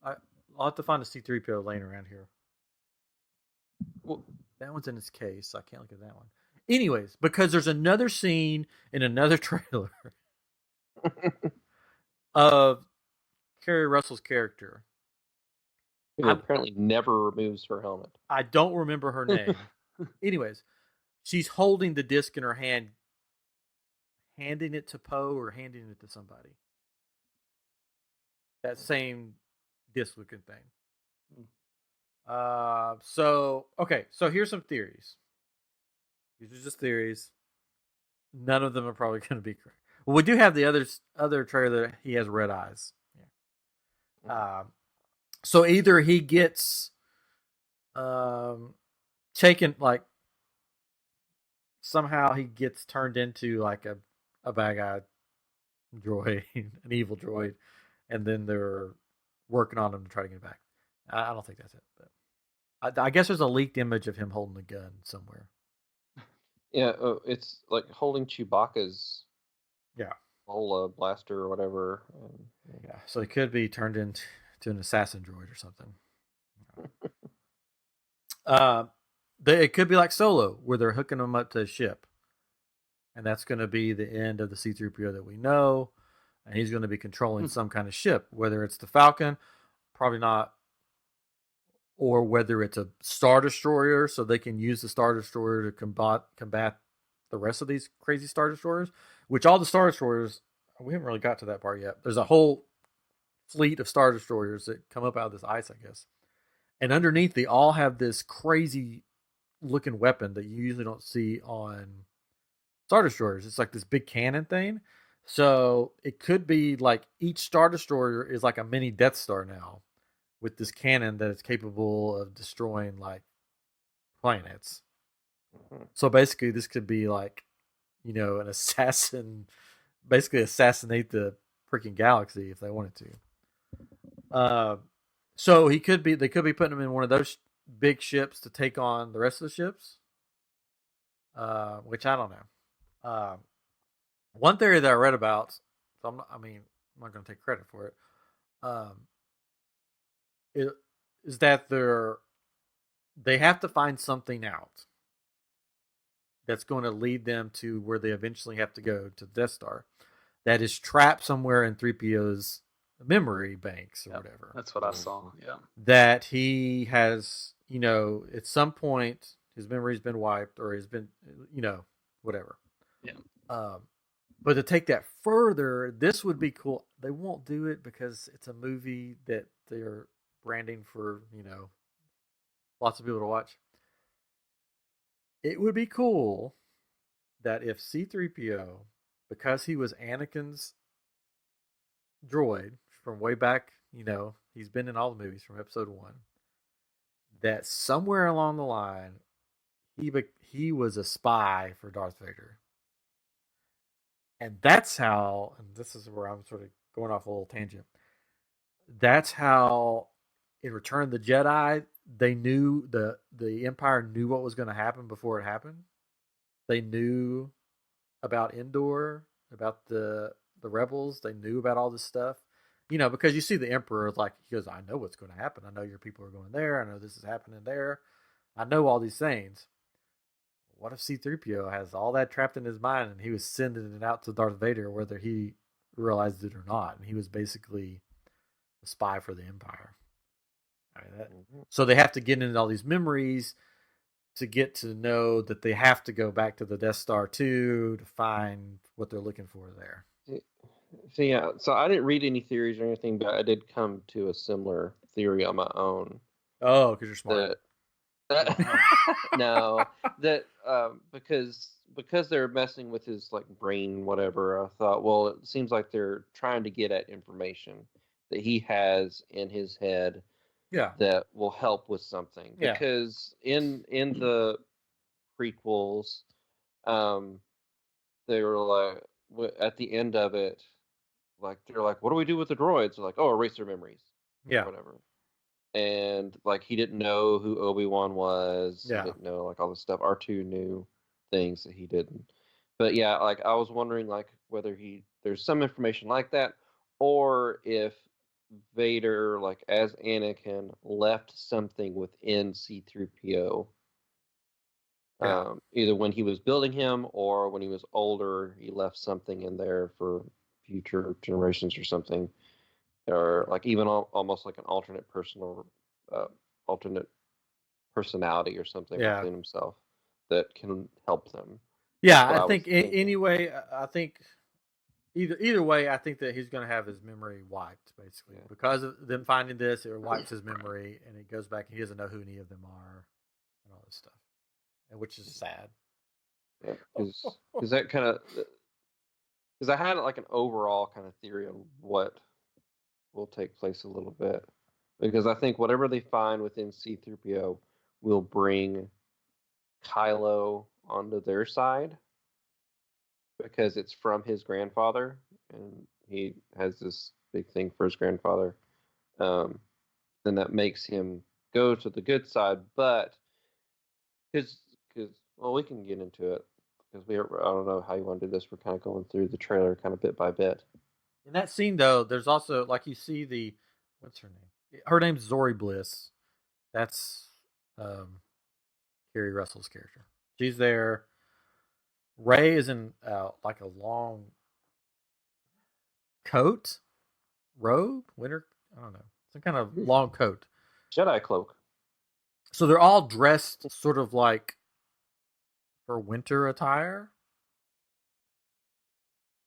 I'll have to find a C-3PO laying around here. Well, that one's in his case, so I can't look at that one. Anyways, because there's another scene in another trailer of Kerry Russell's character. Who apparently never removes her helmet. I don't remember her name. Anyways, she's holding the disc in her hand, handing it to Poe or handing it to somebody. That same disc looking thing. So here's some theories. These are just theories. None of them are probably going to be correct. Well, we do have the other trailer. He has red eyes. Yeah. So either he gets taken, like somehow he gets turned into like a bad guy droid, an evil droid, and then they're working on him to try to get it back. I don't think that's it, but I guess there's a leaked image of him holding a gun somewhere. Yeah, it's like holding Chewbacca's whole blaster or whatever. Yeah, so he could be turned into an assassin droid or something. It could be like Solo, where they're hooking him up to a ship, and that's going to be the end of the C-3PO that we know, and he's going to be controlling some kind of ship, whether it's the Falcon, probably not, or whether it's a Star Destroyer, so they can use the Star Destroyer to combat the rest of these crazy Star Destroyers, which all the Star Destroyers, we haven't really got to that part yet. There's a whole fleet of Star Destroyers that come up out of this ice, I guess. And underneath, they all have this crazy looking weapon that you usually don't see on Star Destroyers. It's like this big cannon thing. So it could be like each Star Destroyer is like a mini Death Star now, with this cannon that is capable of destroying like planets. So basically this could be like, an assassin, basically assassinate the freaking galaxy if they wanted to. So they could be putting him in one of those big ships to take on the rest of the ships. Which I don't know. One theory that I read about, so I'm not going to take credit for it. Is that they have to find something out that's going to lead them to where they eventually have to go to the Death Star, that is trapped somewhere in 3PO's memory banks or whatever. That's what I saw. Yeah, that he has, at some point his memory's been wiped or he's been, whatever. Yeah. But to take that further, this would be cool. They won't do it because it's a movie that they're branding for, lots of people to watch. It would be cool that if C-3PO, because he was Anakin's droid from way back, he's been in all the movies from episode 1, that somewhere along the line, he was a spy for Darth Vader. And that's how, and this is where I'm sort of going off a little tangent, that's how in Return of the Jedi, they knew, the Empire knew what was going to happen before it happened. They knew about Endor, about the rebels. They knew about all this stuff. because you see the Emperor, like, he goes, I know what's going to happen. I know your people are going there. I know this is happening there. I know all these things. What if C-3PO has all that trapped in his mind and he was sending it out to Darth Vader, whether he realized it or not? And he was basically a spy for the Empire. So they have to get into all these memories to get to know that they have to go back to the Death Star 2 to find what they're looking for there. So I didn't read any theories or anything, but I did come to a similar theory on my own. Oh, because you're smart. No, because they're messing with his like brain, whatever. I thought, well, it seems like they're trying to get at information that he has in his head. Yeah. That will help with something. Yeah. Because in the prequels, they were like at the end of it, like they're like, what do we do with the droids? They're like, oh, erase their memories. Yeah. Whatever. And like he didn't know who Obi-Wan was. Yeah. He didn't know like all this stuff. R2 knew things that he didn't. But yeah, like I was wondering like whether there's some information like that, or if Vader, like as Anakin, left something within C-3PO. Yeah. Either when he was building him or when he was older, he left something in there for future generations or something. Or like even almost like an alternate alternate personality or something within himself that can help them. Yeah, I think anyway. I think either way, I think that he's going to have his memory wiped basically because of them finding this. It wipes his memory, and it goes back, and he doesn't know who any of them are, and all this stuff, and which is sad. Yeah, because that kind of because I had like an overall kind of theory on what will take place a little bit, because I think whatever they find within C-3PO will bring Kylo onto their side because it's from his grandfather and he has this big thing for his grandfather. Then that makes him go to the good side, but because well, we can get into it because I don't know how you want to do this. We're kind of going through the trailer kind of bit by bit. In that scene, though, there's also like you see what's her name? Her name's Zori Bliss. That's Kerry Russell's character. She's there. Rey is in like a long coat, robe, winter. I don't know, some kind of long coat, Jedi cloak. So they're all dressed sort of like for winter attire.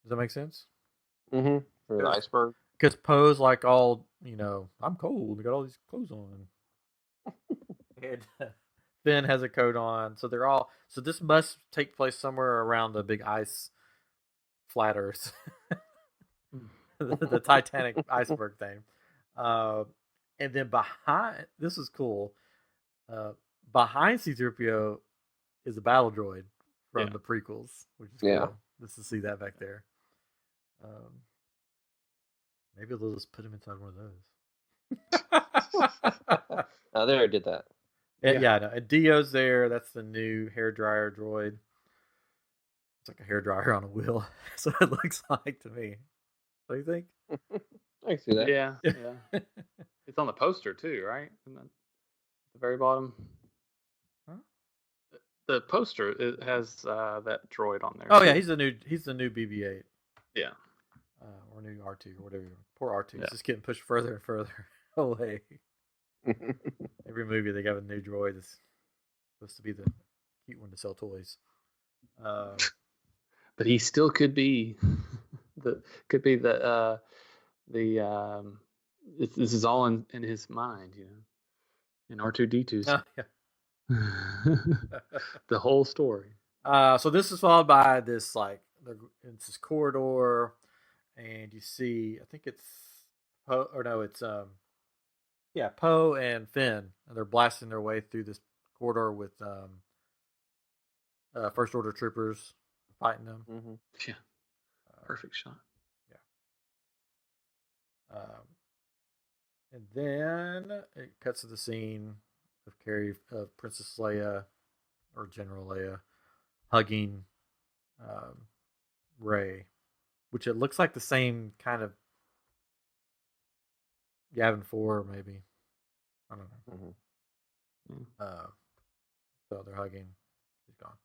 Does that make sense? Mm-hmm. For the iceberg. Because Poe's like all, I'm cold. We got all these clothes on. And Finn has a coat on. So they're all. So this must take place somewhere around the big ice flat Earth, the Titanic iceberg thing. And then behind, this is cool. Behind C-3PO is a battle droid from the prequels, which is cool. Just to see that back there. Maybe they'll just put him inside one of those. They already did that. Yeah, no. And Dio's there. That's the new hairdryer droid. It's like a hairdryer on a wheel. That's what it looks like to me. What do you think? I can see that. Yeah. It's on the poster too, right? At the very bottom. Huh? The poster it has that droid on there. Oh yeah, he's the new BB-8. Yeah. Or new R2 or whatever. Poor R2 is just getting pushed further and further away. Every movie they got a new droid that's supposed to be the cute one to sell toys. But he still could be this is all in his mind, in R2-D2's. The whole story. So this is followed by this it's this corridor, and you see I think it's Poe Poe and Finn, and they're blasting their way through this corridor with First Order troopers fighting them. Mm-hmm. Yeah, perfect shot. Yeah. And then it cuts to the scene of Princess Leia or General Leia hugging Rey, which it looks like the same kind of Yavin 4, maybe. I don't know. Mm-hmm. So they're hugging. He's gone.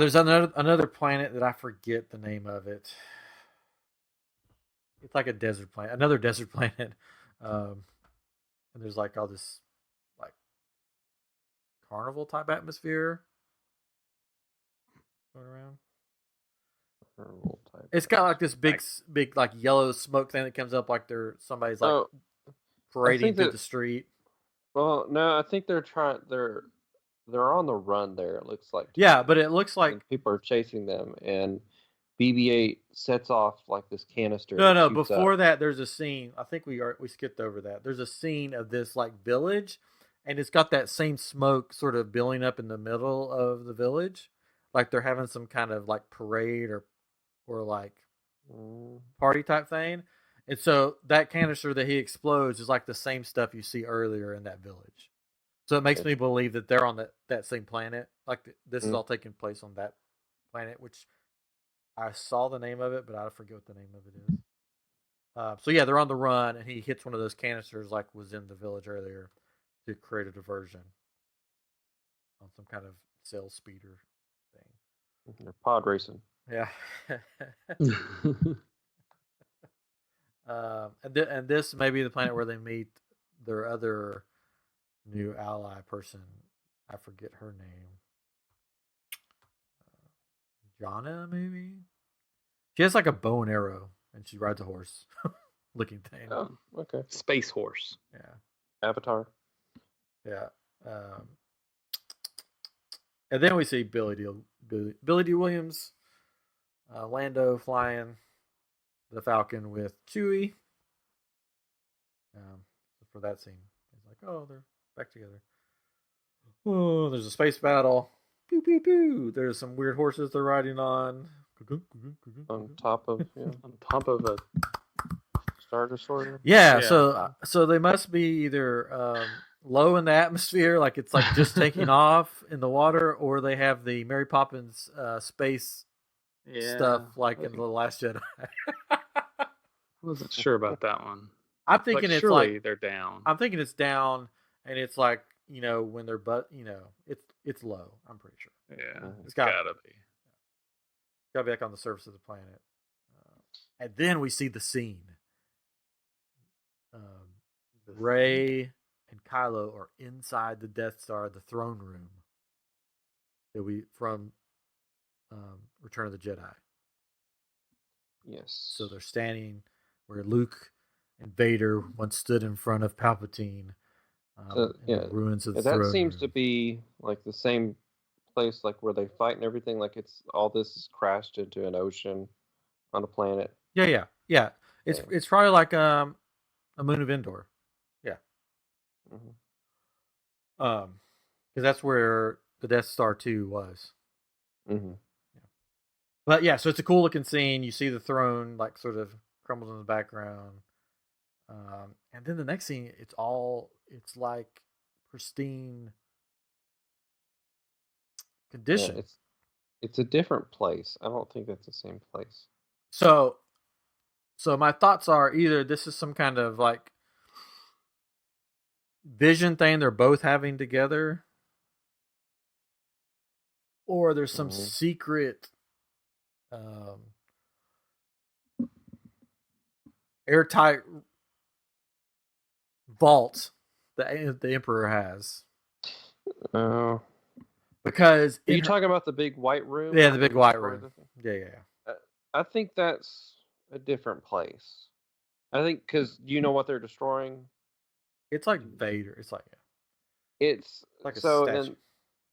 There's another planet that I forget the name of it. It's like a desert planet, another desert planet, and there's like all this like carnival type atmosphere going around. Carnival type. It's got like this big like yellow smoke thing that comes up like somebody's like parading through the street. Well, no, I think they're on the run there. It looks like. Yeah, but it looks like people are chasing them, and BB-8 sets off like this canister. No. Before that, there's a scene. I think we skipped over that. There's a scene of this like village, and it's got that same smoke sort of building up in the middle of the village, like they're having some kind of like parade or like party type thing. And so that canister that he explodes is like the same stuff you see earlier in that village. So it makes me believe that they're on that same planet. Like this is all taking place on that planet, which I saw the name of it, but I forget what the name of it is. So yeah, they're on the run, and he hits one of those canisters like was in the village earlier to create a diversion on some kind of sail speeder thing. They're pod racing. Yeah. And this may be the planet where they meet their other new ally person. I forget her name. Jana, maybe? She has like a bow and arrow, and she rides a horse looking thing. Oh, okay. Space horse. Yeah. Avatar. Yeah. And then we see Billy D. Williams, Lando flying the Falcon with Chewie. For that scene, he's like, "Oh, they're back together." Oh, there's a space battle. Pew pew pew. There's some weird horses they're riding on. On top of a Star Destroyer. Yeah. So they must be either low in the atmosphere, like it's like just taking off in the water, or they have the Mary Poppins space stuff like in The Last Jedi. Wasn't sure about that one. I'm thinking it's surely like they're down. I'm thinking it's down, and it's like when they're it's low. I'm pretty sure. Yeah, it's gotta be. Got to be back on the surface of the planet, and then we see the scene. Rey and Kylo are inside the Death Star, the throne room that from Return of the Jedi. Yes. So they're standing where Luke and Vader once stood in front of Palpatine. The ruins of the throne that seems room. to be like the same place, like where they fight and everything. Like it's all this is crashed into an ocean on a planet. Yeah. It's probably like a moon of Endor. Yeah. Because that's where the Death Star 2 was. Mm-hmm. Yeah. But yeah, so it's a cool looking scene. You see the throne like sort of crumbles in the background. And then the next scene, it's like pristine condition. Yeah, it's a different place. I don't think it's the same place. So my thoughts are either this is some kind of like vision thing they're both having together, or there's some secret airtight vault that the Emperor has. Oh. Because are you talking about the big white room? Yeah, the big white room. Yeah. I think that's a different place. I think because you know what they're destroying. It's like Vader. It's like it's like a so statue.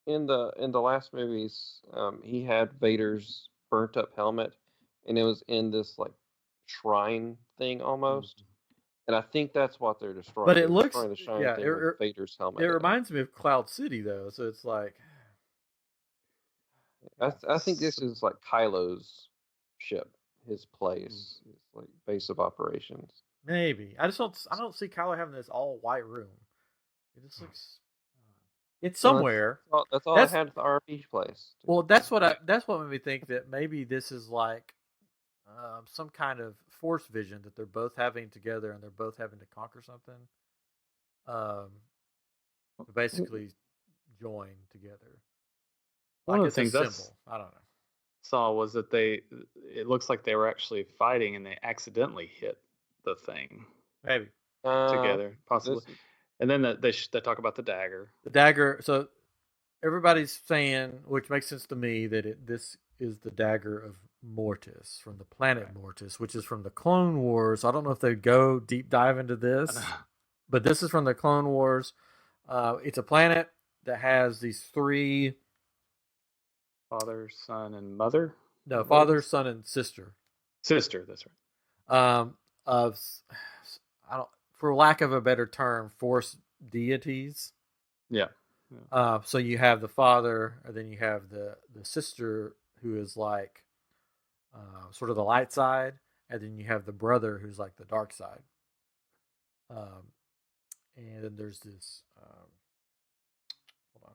in the last movies, he had Vader's burnt up helmet, and it was in this like shrine thing almost. And I think that's what they're destroying. But it looks the shrine thing with Vader's helmet. It reminds me of Cloud City though, so it's like I think this is like Kylo's ship, his place, his like base of operations. Maybe I don't see Kylo having this all white room. It just looks. It's somewhere. That's all I had at the RP place. Well, that's what made me think that maybe this is like some kind of force vision that they're both having together, and they're both having to conquer something. To basically join together. One Like of the it's a things I symbol. I don't know. saw was that it looks like they were actually fighting and they accidentally hit the thing Maybe together, possibly. This, And then they talk about the dagger. the dagger. So everybody's saying, which makes sense to me, that this is the dagger of Mortis from the planet Mortis, which is from the Clone Wars. I don't know if they go deep dive into this, but this is from the Clone Wars. It's a planet that has these three Father, son, and mother. no father, son, and sister. Sister, that's Of I don't, for lack of a better term, force deities. right. So you have the father, and then you have the sister who is like sort of the light side, and then you have the brother who's like the dark side. And then there's this. Hold on.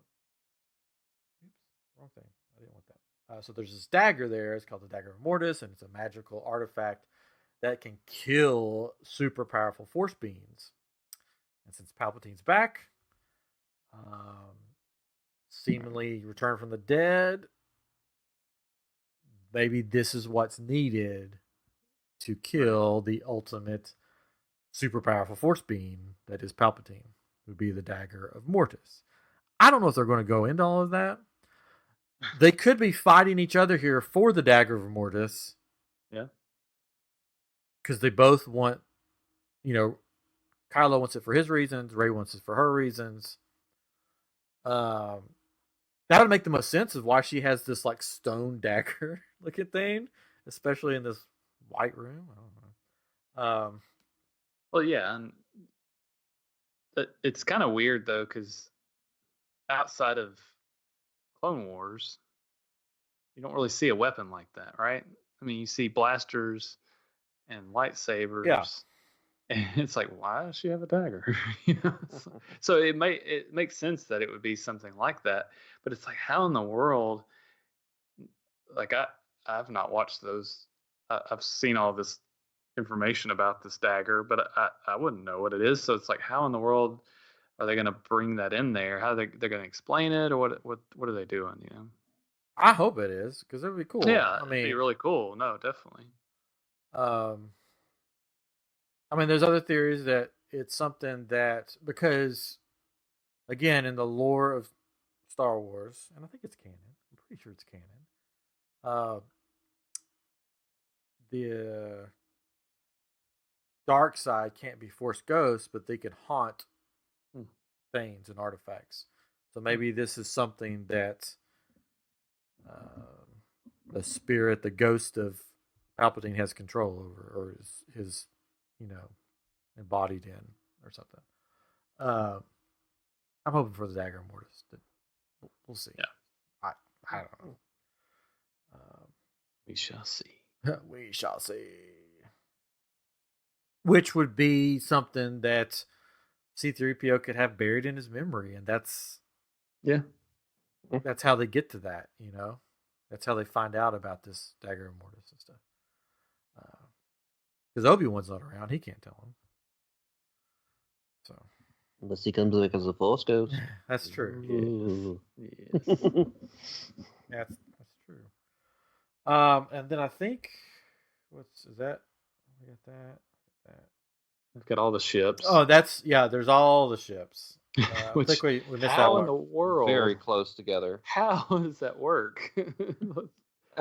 Oops, wrong thing. I didn't want that. So there's this dagger there. It's called the Dagger of Mortis, and it's a magical artifact that can kill super powerful force beings. And since Palpatine's back, seemingly returned from the dead, maybe this is what's needed to kill the ultimate super powerful force being that is Palpatine, would be the Dagger of Mortis. I don't know if they're going to go into all of that. They could be fighting each other here for the Dagger of Mortis. Yeah. Because they both want, Kylo wants it for his reasons, Rey wants it for her reasons. That would make the most sense of why she has this like stone dagger looking thing, especially in this white room. I don't know. Well, yeah, and it's kind of weird though, because outside of Clone Wars, you don't really see a weapon like that, right? I mean, you see blasters and lightsabers. Yeah. And it's like, why does she have a dagger? So it makes sense that it would be something like that. But it's like, how in the world? Like I've not watched those. I've seen all this information about this dagger, but I wouldn't know what it is. So it's like, how in the world are they going to bring that in there? How they're going to explain it, or what are they doing? I hope it is, because it would be cool. Yeah, it'd be really cool. No, definitely. There's other theories that it's something that, because, again, in the lore of Star Wars, and I think it's canon. I'm pretty sure it's canon. The dark side can't be Force ghosts, but they can haunt things and artifacts. So maybe this is something that the spirit, the ghost of Palpatine has control over, or his embodied in, or something. I'm hoping for the Dagger of Mortis. We'll see. Yeah. I don't know. We shall see. We shall see. Which would be something that C-3PO could have buried in his memory, and that's how they get to that. That's how they find out about this Dagger of Mortis and stuff. Because Obi-Wan's not around, he can't tell him. So unless he comes back as a Force ghost. That's true. Ooh. Yes. That's true. And then I think is that? We got that. They've got all the ships. Oh, there's all the ships. I think we missed that how one. in the world? Very close together. How does that work?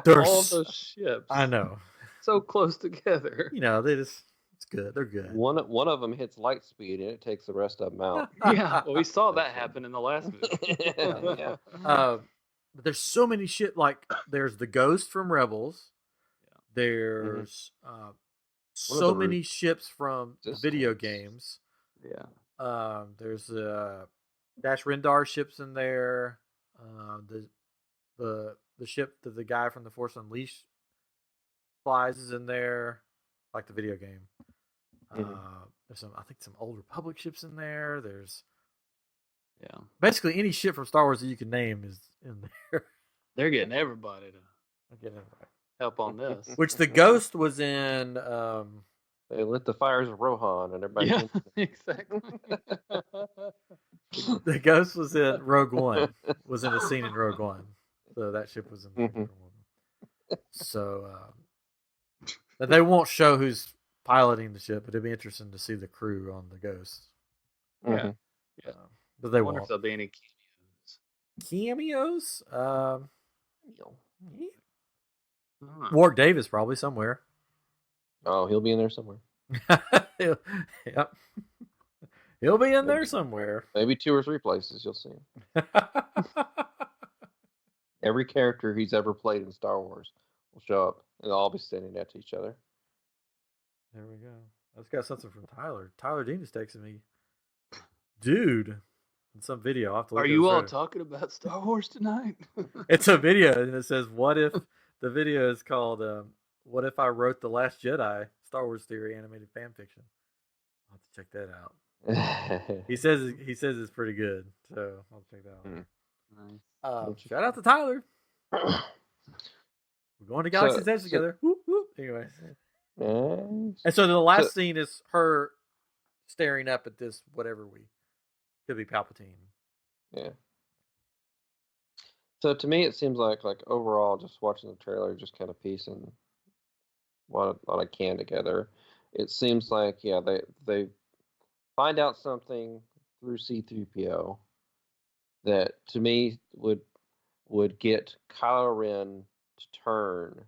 There's all those ships. I know. So close together. It's good. They're good. One of them hits light speed and it takes the rest of them out. Yeah, well, we saw that happen in the last movie. Yeah. But there's so many shit. Like there's the Ghost from Rebels. Yeah. There's so many ships from video Systems. games. Yeah. There's Dash Rendar ships in there. The ship that the guy from the Force Unleashed flies is in there, like the video game. There's some Old Republic ships in there. There's basically any ship from Star Wars that you can name is in there. They're getting everybody to. Again, help on this. Which the ghost was in. They lit the fires of Rohan, and everybody. Yeah, exactly. The ghost was in Rogue One. Was in a scene in Rogue One, so that ship was in. So but they won't show who's piloting the ship, but it'd be interesting to see the crew on the Ghost. Yeah, yeah. But they I wonder won't. if there'll be any Cameos? cameos. Warwick Davis probably somewhere. Oh, he'll be in there somewhere. Yep. He'll be in there somewhere. Maybe 2 or 3 places you'll see him. Every character he's ever played in Star Wars will show up, and they'll all be standing next to each other. There we go. I just got something from Tyler. Tyler Dean just texted me, dude, in some video. I'll have to look Are you all talking about Star Wars tonight? It's a video, and it says, "What if?" The video is called "What if I wrote the Last Jedi?" Star Wars theory animated fan fiction. I'll have to check that out. He says it's pretty good, so I'll check that out. Nice. Shout out to Tyler. We're going to Galaxy's Edge together. Whoop, whoop. Anyways. Nice. And so the last scene is her staring up at this whatever could be Palpatine. Yeah. So to me, it seems like overall, just watching the trailer, just kind of piecing what I can together. It seems like they find out something through C-3PO that to me would get Kylo Ren to turn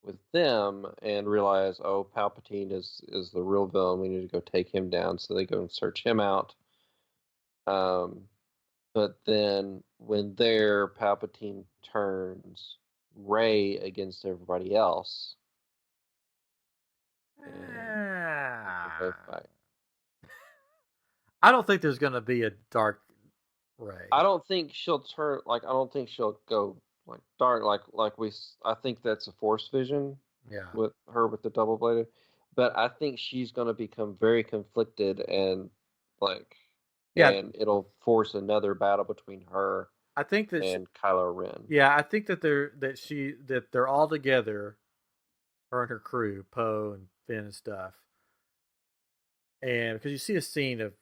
with them and realize, oh, Palpatine is the real villain. We need to go take him down. So they go and search him out. But then when their Palpatine turns Rey against everybody else. I don't think there's going to be a dark Rey. I don't think she'll turn I don't think she'll go dark I think that's a Force vision. Yeah. With her with the double bladed, but I think she's going to become very conflicted and and it'll force another battle between her. I think that and Kylo Ren. Yeah, I think that they're all together, her and her crew, Poe and Finn and stuff. And because you see a scene of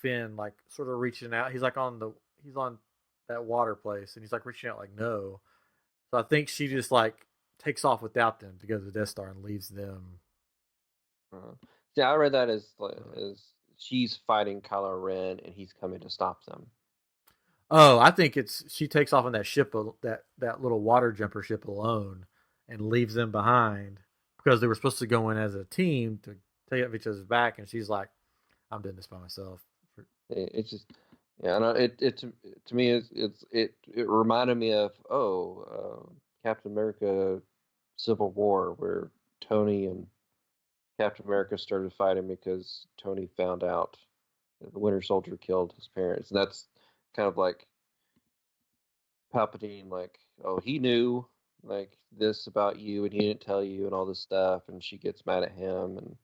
Finn sort of reaching out, he's on that water place, and he's reaching out no. So I think she just takes off without them to go to the Death Star and leaves them. Yeah, I read that as she's fighting Kylo Ren and he's coming to stop them. Oh, I think she takes off on that ship, that little water jumper ship alone, and leaves them behind because they were supposed to go in as a team to take up each other's back, and she's like, "I'm doing this by myself." It's just, to me it reminded me of Captain America: Civil War, where Tony and Captain America started fighting because Tony found out that the Winter Soldier killed his parents, and that's kind of like Palpatine, he knew this about you and he didn't tell you and all this stuff, and she gets mad at him and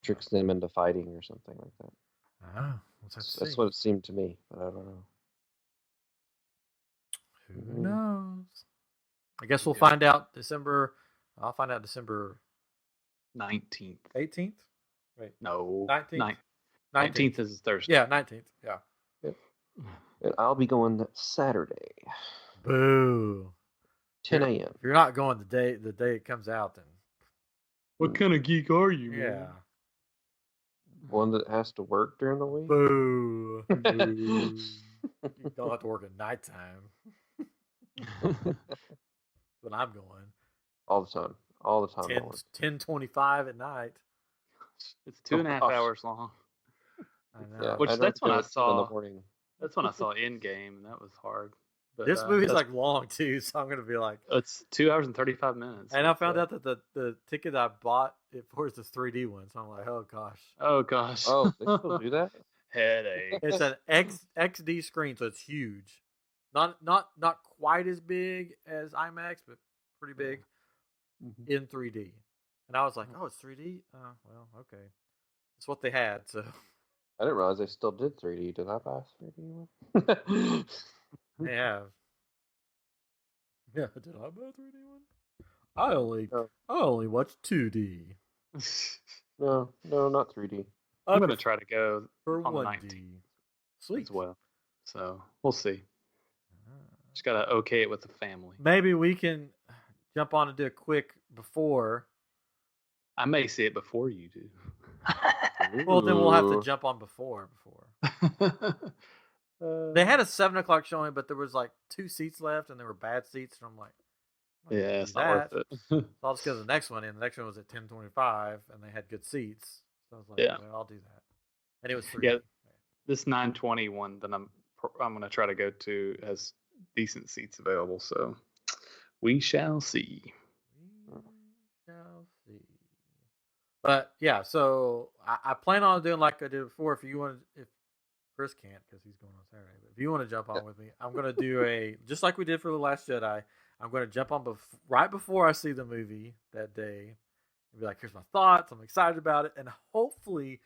tricks them into fighting or something like that. That's what it seemed to me, but I don't know. Who knows? I guess we'll find out December. I'll find out December 19th. 18th? Wait. No. 19th? 19th is Thursday. Yeah, 19th. Yeah. Yep. And I'll be going Saturday. Boo. 10 a.m. If you're not going the day it comes out, then what kind of geek are you, man? Yeah. One that has to work during the week? Boo. Boo. You don't have to work at nighttime. But I'm going. All the time. 10:25 at night. It's 2.5 hours long. I know. Which that's when I saw in the morning. That's when I saw Endgame, and that was hard. But, this movie's long too, so I'm gonna be it's 2 hours and 35 minutes. And I found out that the ticket I bought it for is the 3D one, so I'm like, oh gosh. Oh gosh. Oh, they still do that? Headache. It's an XD screen, so it's huge. Not quite as big as IMAX, but pretty big in 3D. And I was like, oh, it's 3D? Well, okay. That's what they had, so. I didn't realize they still did 3D. Did I buy a 3D one? They have. Yeah, did I buy a 3D one? I only watch 2D. No, not 3D. I'm gonna try to go for on the 1D. 19th Sweet. as well. So we'll see. Ah. Just gotta okay it with the family. Maybe we can jump on and do a quick before. I may see it before you do. Well, then we'll have to jump on before. They had a 7:00 showing, but there was like 2 seats left, and there were bad seats, and I'm like, yeah, it's not worth it. So I'll just go to the next one, and the next one was at 10:25, and they had good seats. So I was like, yeah, well, I'll do that. And it was 3. Yeah, this 9:20 one that I'm gonna try to go to has decent seats available. So we shall see. We shall see. But yeah, so I plan on doing like I did before. If Chris can't because he's going on Saturday, but if you want to jump on with me, I'm going to do just like we did for The Last Jedi. I'm going to jump on right before I see the movie that day and be like, here's my thoughts. I'm excited about it. And hopefully,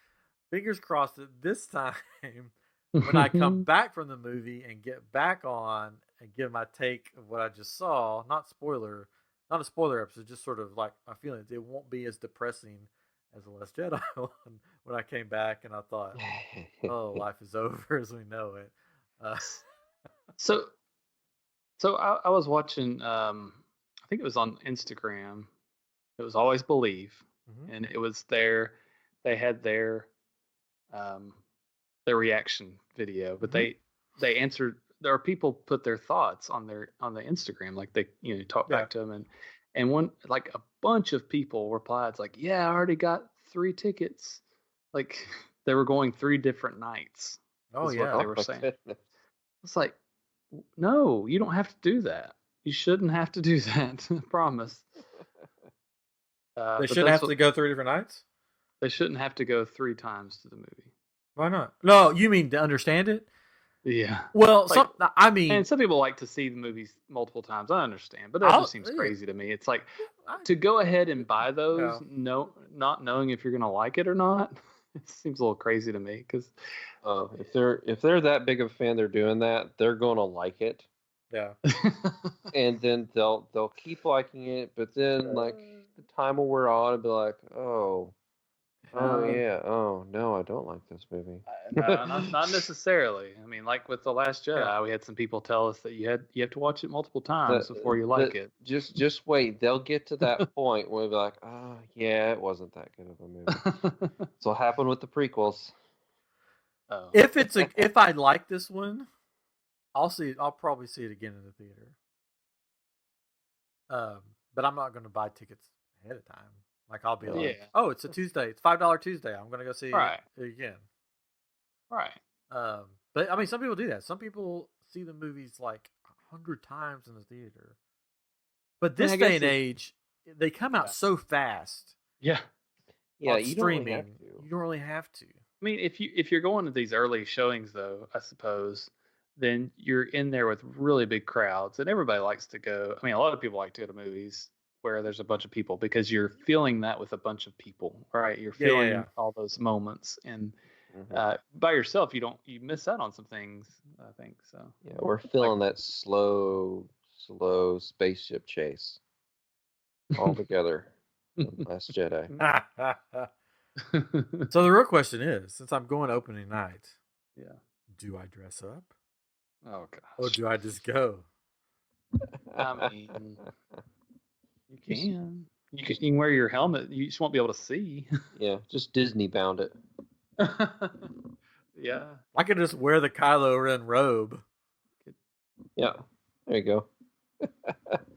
fingers crossed that this time, when I come back from the movie and get back on and give my take of what I just saw, not a spoiler episode, just sort of like my feelings, it won't be as depressing as The Last Jedi one when I came back and I thought, oh, life is over as we know it. So I was watching, I think it was on Instagram. It was Always Believe, and it was they had their reaction video, but they answered. There are people put their thoughts on the Instagram, like they talk back to them, and one like a bunch of people replied, it's like, yeah, I already got 3 tickets. Like they were going 3 different nights. Oh what yeah, they were saying. It's like, no, you don't have to do that. You shouldn't have to do that. I promise. They should have to go 3 different nights? They shouldn't have to go 3 times to the movie. Why not? No, you mean to understand it? Yeah. Well, and some people like to see the movies multiple times. I understand, but that just seems crazy to me. It's like to go ahead and buy those, not knowing if you're going to like it or not. It seems a little crazy to me because if they're that big of a fan, they're doing that. They're going to like it. Yeah. And then they'll keep liking it, but then like the time will wear on and be like, oh yeah, oh no, I don't like this movie. Not necessarily. I mean, like with The Last Jedi, we had some people tell us that you have to watch it multiple times before you like it. Just wait, they'll get to that point where they'll be like, oh yeah, it wasn't that good of a movie. That's what happened with the prequels. Oh. If I like this one, I'll probably see it again in the theater. But I'm not going to buy tickets ahead of time. Like I'll be like, oh, it's a Tuesday. It's $5 Tuesday. I'm going to go see it again. Right. But I mean, some people do that. Some people see the movies like 100 times in the theater. But this day and age, they come out so fast. Yeah. Yeah, you streaming. You don't really have to. I mean, if you're going to these early showings, though, I suppose, then you're in there with really big crowds, and everybody likes to go. I mean, a lot of people like to go to movies where there's a bunch of people because you're feeling that with a bunch of people, right? You're feeling all those moments, and by yourself, you miss out on some things. I think so. Yeah, we're feeling that slow spaceship chase all together. Last Jedi. So the real question is, since I'm going opening night, do I dress up? Oh gosh. Or do I just go? I mean, you can wear your helmet. You just won't be able to see. Yeah, just Disney bound it. Yeah. I could just wear the Kylo Ren robe. Yeah, there you go.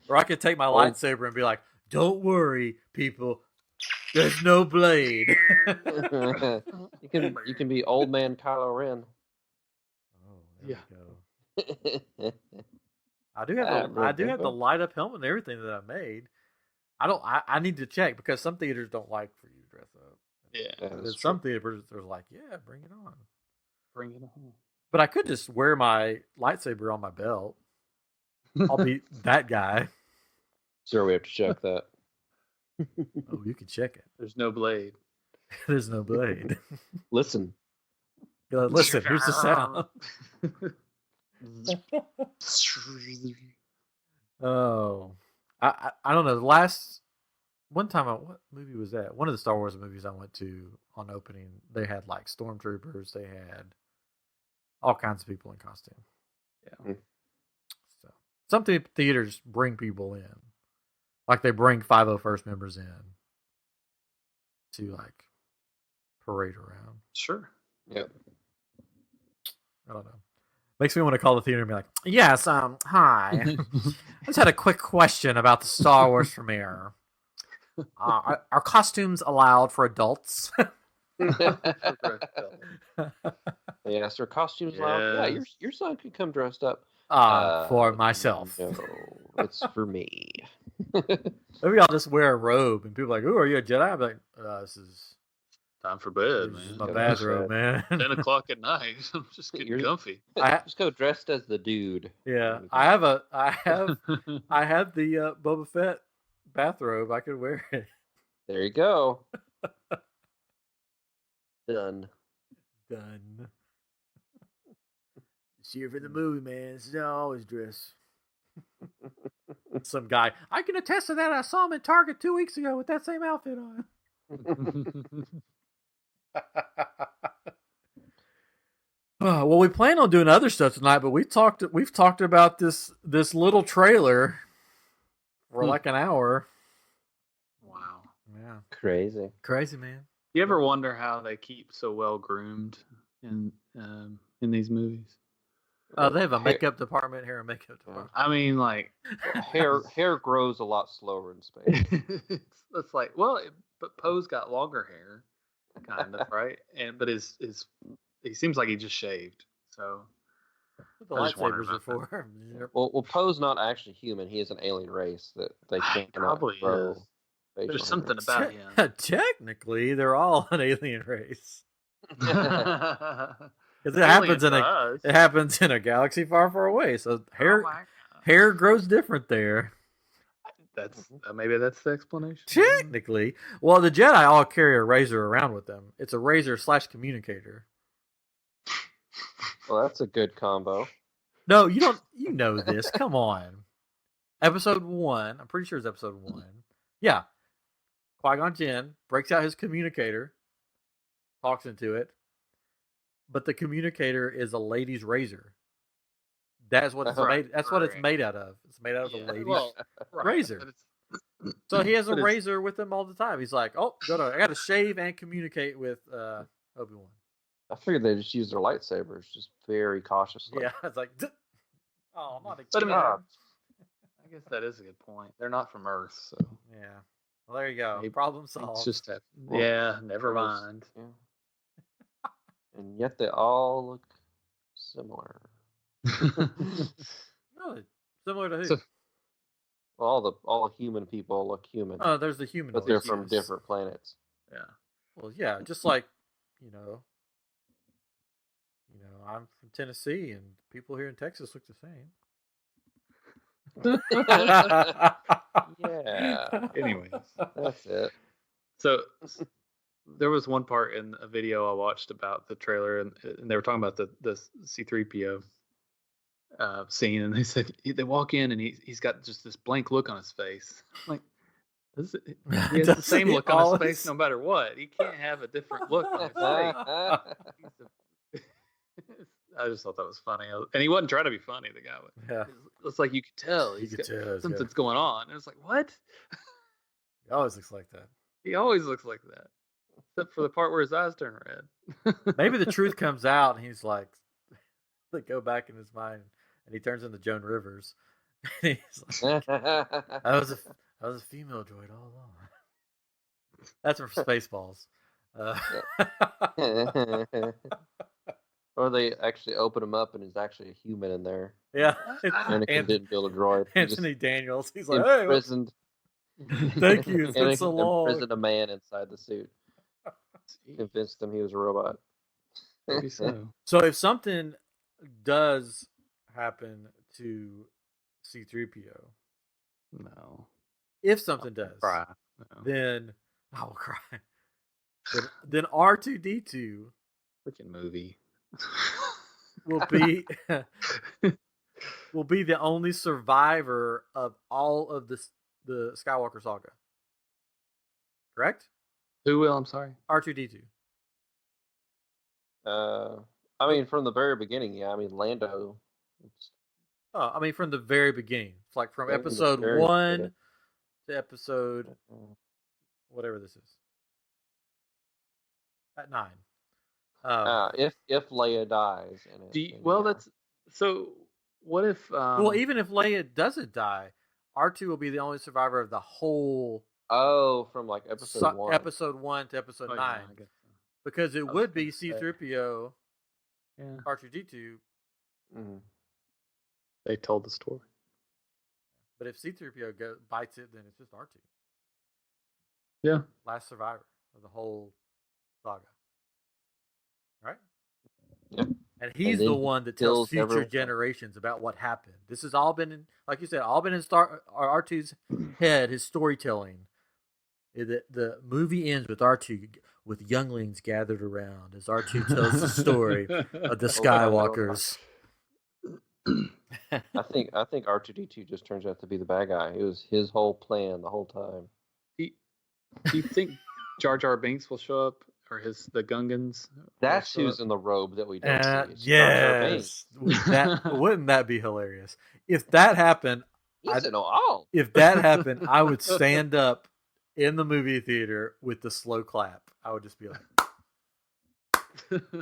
Or I could take my lightsaber and be like, don't worry, people. There's no blade. You can be old man Kylo Ren. Oh, there we go. I do have the light up helmet and everything that I made. I need to check because some theaters don't like for you to dress up. Yeah. Some theaters are like, yeah, bring it on. Bring it on. But I could just wear my lightsaber on my belt. I'll be that guy. Sure, we have to check that. Oh, you can check it. There's no blade. There's no blade. Listen. Listen, here's the sound. Oh, I don't know. The last one time, what movie was that? One of the Star Wars movies I went to on opening, they had like stormtroopers. They had all kinds of people in costume. Yeah. So some theaters bring people in, like they bring 501st members in to like parade around. Sure. Yep. I don't know. Makes me want to call the theater and be like, "Yes, hi. I just had a quick question about the Star Wars premiere. Are costumes allowed for adults?" Yes, or costumes allowed. Yeah, Yes. your son can come dressed up. For myself. No, it's for me. Maybe I'll just wear a robe and people are like, "Ooh, are you a Jedi?" I'm like, "This is Time for bed, this is man. my Yeah, bathrobe, man." 10 o'clock at night. I'm just getting You're- comfy. Just go dressed as the dude. Yeah, I have the Boba Fett bathrobe. I could wear it. There you go. Done. Done. It's here for the movie, man. This is how I always dress. Some guy, I can attest to that. I saw him in Target 2 weeks ago with that same outfit on. Well, we plan on doing other stuff tonight, but we've talked about this little trailer for like an hour. Wow. Yeah, Crazy, man. You ever wonder how they keep so well groomed in these movies? They have a makeup department, hair and makeup department. I mean, like hair grows a lot slower in space. it's like, well, but Poe's got longer hair, kind of, right? But he seems like he just shaved. So What the I just wondered lightsabers are about for. Well, Poe's not actually human. He is an alien race that they can't probably grow. is. facial There's hair. something about him. Technically, they're all an alien race. Because Because it happens in a galaxy far, far away. So hair grows different there. That's maybe that's the explanation. Technically, well, the Jedi all carry a razor around with them. It's a razor / communicator. Well, that's a good combo. No, you don't. You know this. Come on. Episode 1. I'm pretty sure it's episode 1. Yeah. Qui-Gon Jinn breaks out his communicator, talks into it, but the communicator is a lady's razor. That's what it's made. That's what it's made out of. It's made out of a lady's razor. So he has a razor with him all the time. He's like, "Oh, I got to shave and communicate with Obi-Wan." I figured they just use their lightsabers just very cautiously. Yeah, it's like, oh, not again. But I mean, I guess that is a good point. They're not from Earth, so yeah. Well, there you go. Maybe Problem solved. it's just that. Well, Yeah, never mind. Yeah. And yet they all look similar. Really? Similar to who? So- All human people look human, Oh, there's the human. but they're from different planets. Yeah. Well, yeah, just like I'm from Tennessee, and people here in Texas look the same. Yeah. Anyways, That's it. so there was one part in a video I watched about the trailer, and they were talking about the C-3PO scene, and they said they walk in and he's got just this blank look on his face. I'm like, he has the same look on his face no matter what. He can't have a different look on his face. I just thought that was funny, and he wasn't trying to be funny. The guy, Yeah, it's like you could tell something's going on. And it's like, what? He always looks like that. He always looks like that, except for the part where his eyes turn red. Maybe the truth comes out, and he's like, they go back in his mind, and he turns into Joan Rivers. And he's like, I was a female droid all along. That's from Spaceballs. Or they actually open him up and he's actually a human in there. Yeah. Anakin didn't build a droid. Anthony Daniels. He's like, hey, imprisoned. Thank you. It's been so long. Imprisoned a man inside the suit. Convinced him he was a robot. Maybe so. So if something does happen to C-3PO, No. if something does, Cry. No. then I will cry. Then R2-D2 Freaking movie. will be will be the only survivor of all of the Skywalker saga. Correct? Who will? I'm sorry. R2D2. I mean, from the very beginning, yeah. I mean, Lando. Oh, I mean, from the very beginning. It's like from From the episode very 1 beginning. to episode whatever this is. At 9. If Leia dies in it. That's so. What if? Well, even if Leia doesn't die, R2 will be the only survivor of the whole. Oh, from like episode 1. Episode 1 to episode 9. I guess so. Because it would be C-3PO, Yeah. R2D2. Mm-hmm. They told the story. But if C-3PO bites it, then it's just R2. Yeah. Last survivor of the whole saga. Right? Yep. And he's the one that tells future generations about what happened. This has all been, like you said, all been in R2's head, his storytelling. The movie ends with R2 with younglings gathered around as R2 tells the story of the Skywalkers. I think R2D2 just turns out to be the bad guy. It was his whole plan the whole time. Do you think Jar Jar Binks will show up, or the Gungans? That's who's in the robe that we don't see. Yes, wouldn't that be hilarious if that happened? If that happened, I would stand up in the movie theater with the slow clap. I would just be like,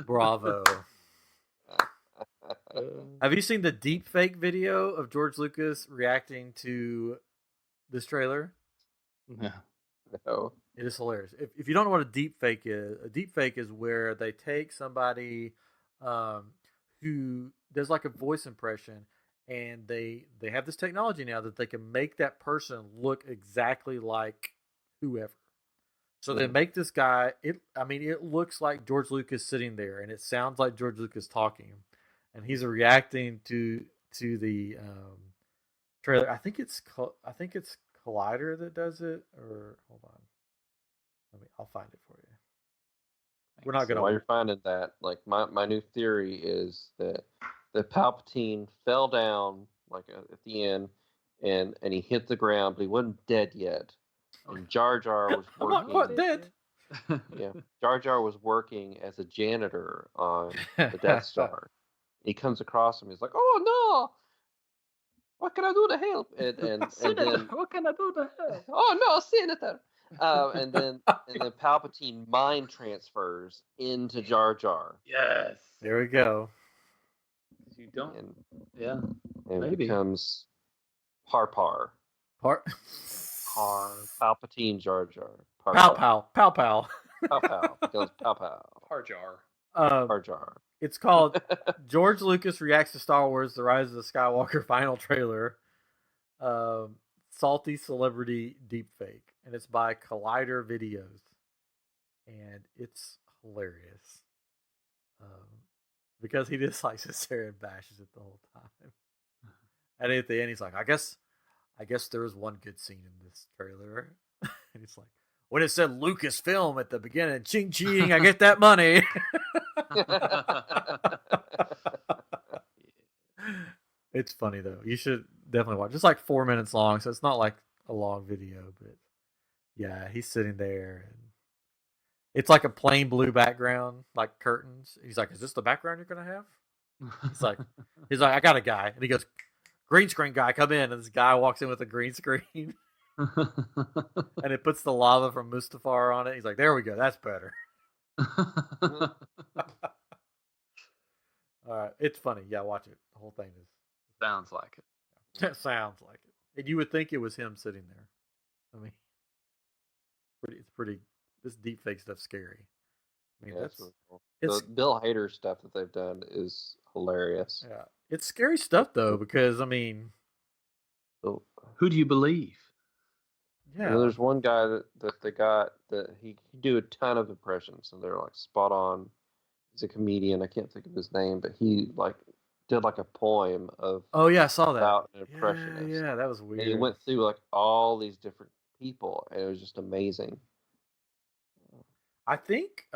"Bravo!" Have you seen the deep fake video of George Lucas reacting to this trailer? No. It is hilarious. If you don't know what a deep fake is where they take somebody who does like a voice impression, and they have this technology now that they can make that person look exactly like whoever. So they make this guy. It looks like George Lucas sitting there, and it sounds like George Lucas talking, and he's reacting to the trailer. I think it's Collider that does it, or hold on. I'll find it for you. We're not gonna. While you're finding that, like my new theory is that Palpatine fell down like at the end, and he hit the ground, but he wasn't dead yet. And Jar Jar was working. I'm not quite dead. Yeah, Jar Jar was working as a janitor on the Death Star. He comes across him. He's like, "Oh no! What can I do to help?" And then, what can I do to help? Oh no, Senator! And then Palpatine mind transfers into Jar Jar. Yes. There we go. You don't. And maybe becomes Par. Palpatine Jar Jar. Pow. Pow. Becomes Pow. Par Jar. Par Jar. It's called George Lucas Reacts to Star Wars: The Rise of the Skywalker Final Trailer. Salty Celebrity Deepfake, and it's by Collider Videos, and it's hilarious because he just like sits there and bashes it the whole time. And at the end, he's like, "I guess there was one good scene in this trailer," and he's like, "When it said Lucasfilm at the beginning, ching ching, I get that money." It's funny though. You should definitely watch. It's like 4 minutes long, so it's not like a long video, but yeah, he's sitting there and it's like a plain blue background, like curtains. He's like, "Is this the background you're gonna have?" He's like, "I got a guy," and he goes, "Green screen guy, come in." And this guy walks in with a green screen, and it puts the lava from Mustafar on it. He's like, "There we go, that's better." All right, it's funny. Yeah, watch it. The whole thing is. Sounds like it. It sounds like it. And you would think it was him sitting there. I mean, it's pretty. This deepfake stuff's scary. I mean, that's really cool. The Bill Hader stuff that they've done is hilarious. Yeah, it's scary stuff though, because I mean, who do you believe? Yeah, there's one guy that they got that he do a ton of impressions, and they're like spot on. He's a comedian. I can't think of his name, but he like did like a poem of. Oh yeah, I saw that. About an impressionist. Yeah, that was weird. And he went through like all these different people, and it was just amazing. I think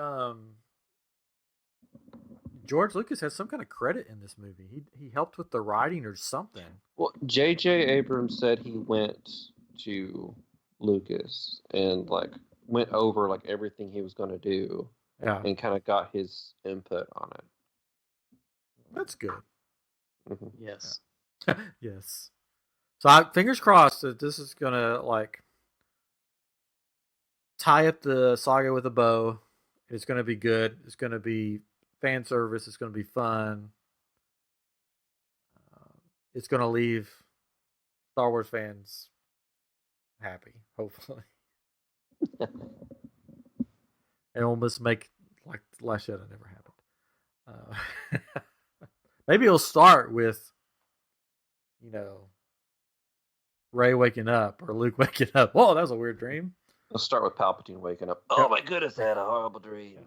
George Lucas has some kind of credit in this movie. He helped with the writing or something. Well, J.J. Abrams said he went to Lucas and like went over like everything he was going to do Yeah, and kind of got his input on it. that's good. Mhm. Yes. Yes. So fingers crossed that this is gonna like tie up the saga with a bow. It's gonna be good. It's gonna be fan service. It's gonna be fun. It's gonna leave Star Wars fans happy, hopefully, and almost make like the Last Jedi never happened. Maybe it'll start with, you know, Rey waking up or Luke waking up. Whoa, that was a weird dream. Let's start with Palpatine waking up. Oh my goodness, I had a horrible dream.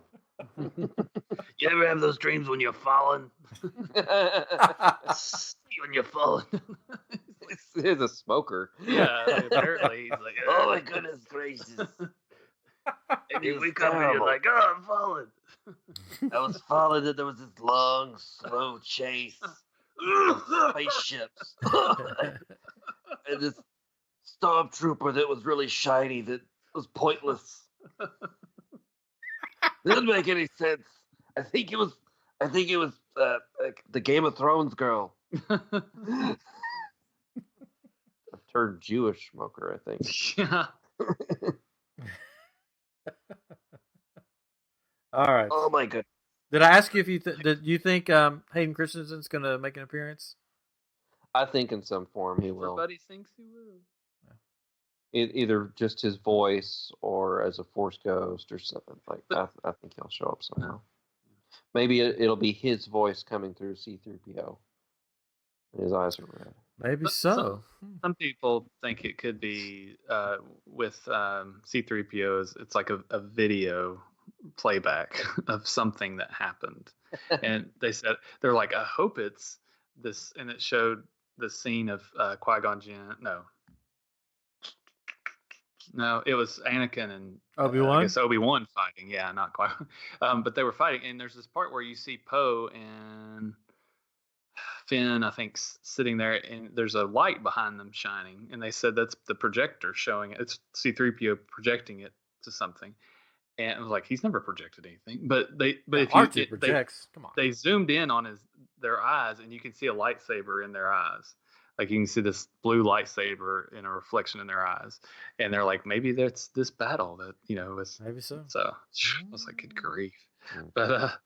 You ever have those dreams when you're falling? When you're falling. He's a smoker. Yeah, apparently he's like, Oh my goodness gracious. And you It was wake up and you're terrible. like, oh, I'm falling. I was following and there was this long, slow chase of spaceships. And this stormtrooper that was really shiny that was pointless. Didn't make any sense. I think it was like the Game of Thrones girl. A turned Jewish smoker, I think. Yeah. All right. Oh my god. Did I ask you if did you think Hayden Christensen's gonna make an appearance? I think in some form he will. Everybody thinks he will. Either just his voice or as a Force ghost or something like that. I think he'll show up somehow. Maybe it'll be his voice coming through C-3PO. And his eyes are red. Maybe so. Some people think it could be with C-3POs. It's like a video playback of something that happened, and they're like, I hope it's this, and it showed the scene of Qui-Gon Jinn. No, it was Anakin and Obi-Wan? I guess Obi-Wan fighting. Yeah, not quite. But they were fighting, and there's this part where you see Poe and Finn, I think, sitting there, and there's a light behind them shining, and they said that's the projector showing it. It's C-3PO projecting it to something, and I was like, he's never projected anything. But if R2 projects. Come on. they zoomed in on their eyes, and you can see a lightsaber in their eyes. Like you can see this blue lightsaber in a reflection in their eyes, and they're like, maybe that's this battle that is Maybe so. So I was like, good grief, but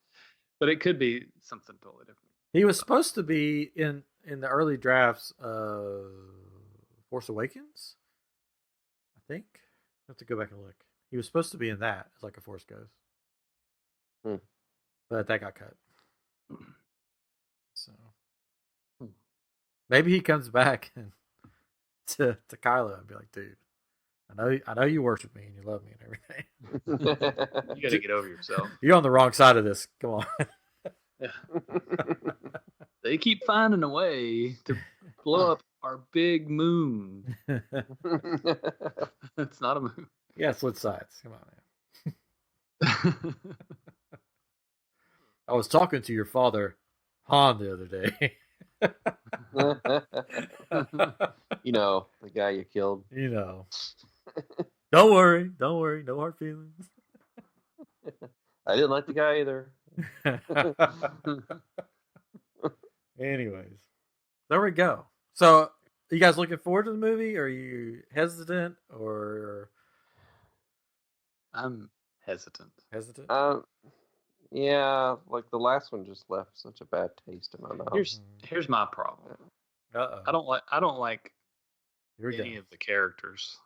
it could be something totally different. He was supposed to be in the early drafts of Force Awakens, I think. I have to go back and look. He was supposed to be in that as like a Force ghost, but that got cut. So maybe he comes back and to Kylo and be like, dude, I know you worship me and you love me and everything. You got to get over yourself. You're on the wrong side of this. Come on. Yeah. They keep finding a way to blow up our big moon. It's not a moon. Yeah, split sides. Come on, man. I was talking to your father, Han, the other day. The guy you killed. Don't worry, no hard feelings. I didn't like the guy either. Anyways, there we go. So, you guys looking forward to the movie? Or are you hesitant or? I'm hesitant. Yeah, like the last one just left such a bad taste in my mouth. Here's my problem. I don't like any of the characters.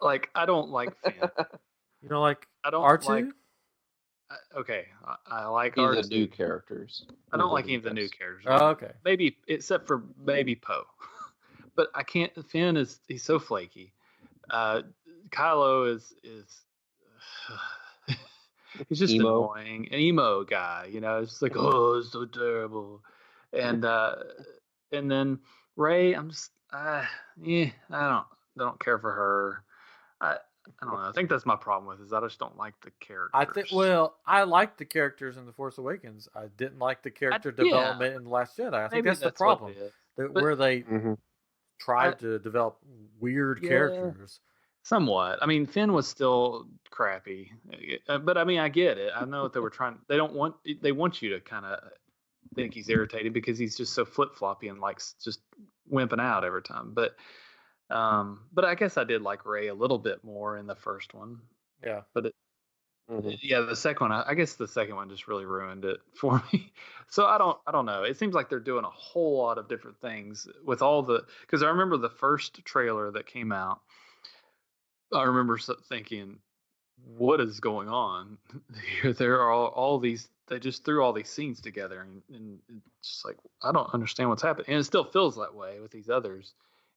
Like I don't like Finn. You don't like R2? Like. Okay, I like any R2. of the new characters. I don't like any of the new characters. Oh, okay. Maybe except for maybe Poe, but I can't. Finn he's so flaky. Kylo is he's just annoying, an emo guy. It's just like, oh, it's so terrible, and then Rey, I'm just I don't care for her. I don't know. I think that's my problem with it, is I just don't like the characters. I liked the characters in The Force Awakens. I didn't like the character development in The Last Jedi. I think that's the problem. Where they tried to develop weird characters. Somewhat. I mean, Finn was still crappy, but I mean, I get it. I know what they were trying. They want you to kind of think he's irritated because he's just so flip floppy and likes just wimping out every time. But I guess I did like Rey a little bit more in the first one. Yeah. But the second one, I guess the second one just really ruined it for me. So I don't know. It seems like they're doing a whole lot of different things with all because I remember the first trailer that came out. I remember thinking, what is going on? There are all these, they just threw all these scenes together and it's just like, I don't understand what's happening. And it still feels that way with these others.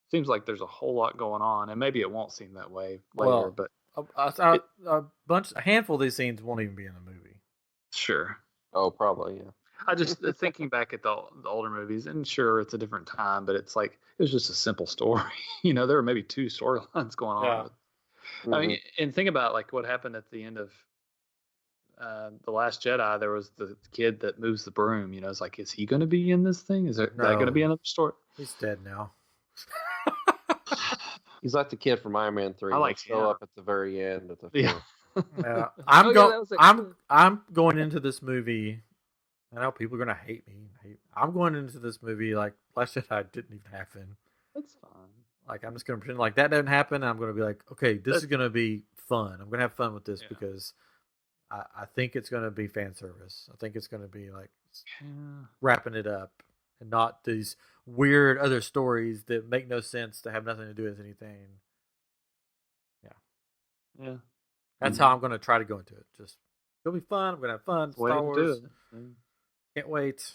It seems like there's a whole lot going on, and maybe it won't seem that way later, but a handful of these scenes won't even be in the movie. Sure. Oh, probably, yeah. I just thinking back at the older movies, and sure, it's a different time, but it's like, it was just a simple story. There were maybe two storylines going on. Yeah. I mean, and think about like what happened at the end of The Last Jedi. There was the kid that moves the broom. It's like, is he going to be in this thing? Is that going to be another story? He's dead now. He's like the kid from Iron Man 3. I like show up at the very end of the film. Yeah. I'm going into this movie. I know people are going to hate me. I'm going into this movie like Last Jedi didn't even happen. That's fine. Like, I'm just going to pretend like that doesn't happen. And I'm going to be like, okay, this is going to be fun. I'm going to have fun with this because I think it's going to be fan service. I think it's going to be like wrapping it up and not these weird other stories that make no sense, that have nothing to do with anything. Yeah. That's how I'm going to try to go into it. Just, it'll be fun. I'm going to have fun. Star Wars. Can't wait.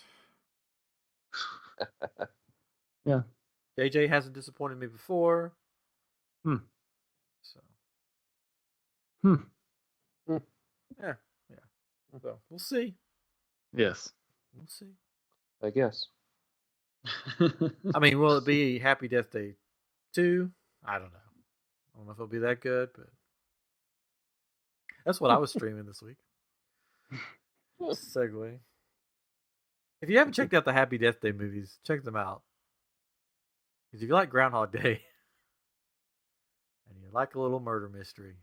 Yeah. JJ hasn't disappointed me before. So. Yeah. So we'll see. Yes. We'll see. I guess. I mean, will it be Happy Death Day 2? I don't know. I don't know if it'll be that good, but that's what I was streaming this week. Segue. If you haven't checked out the Happy Death Day movies, check them out. Because if you like Groundhog Day and you like a little murder mystery,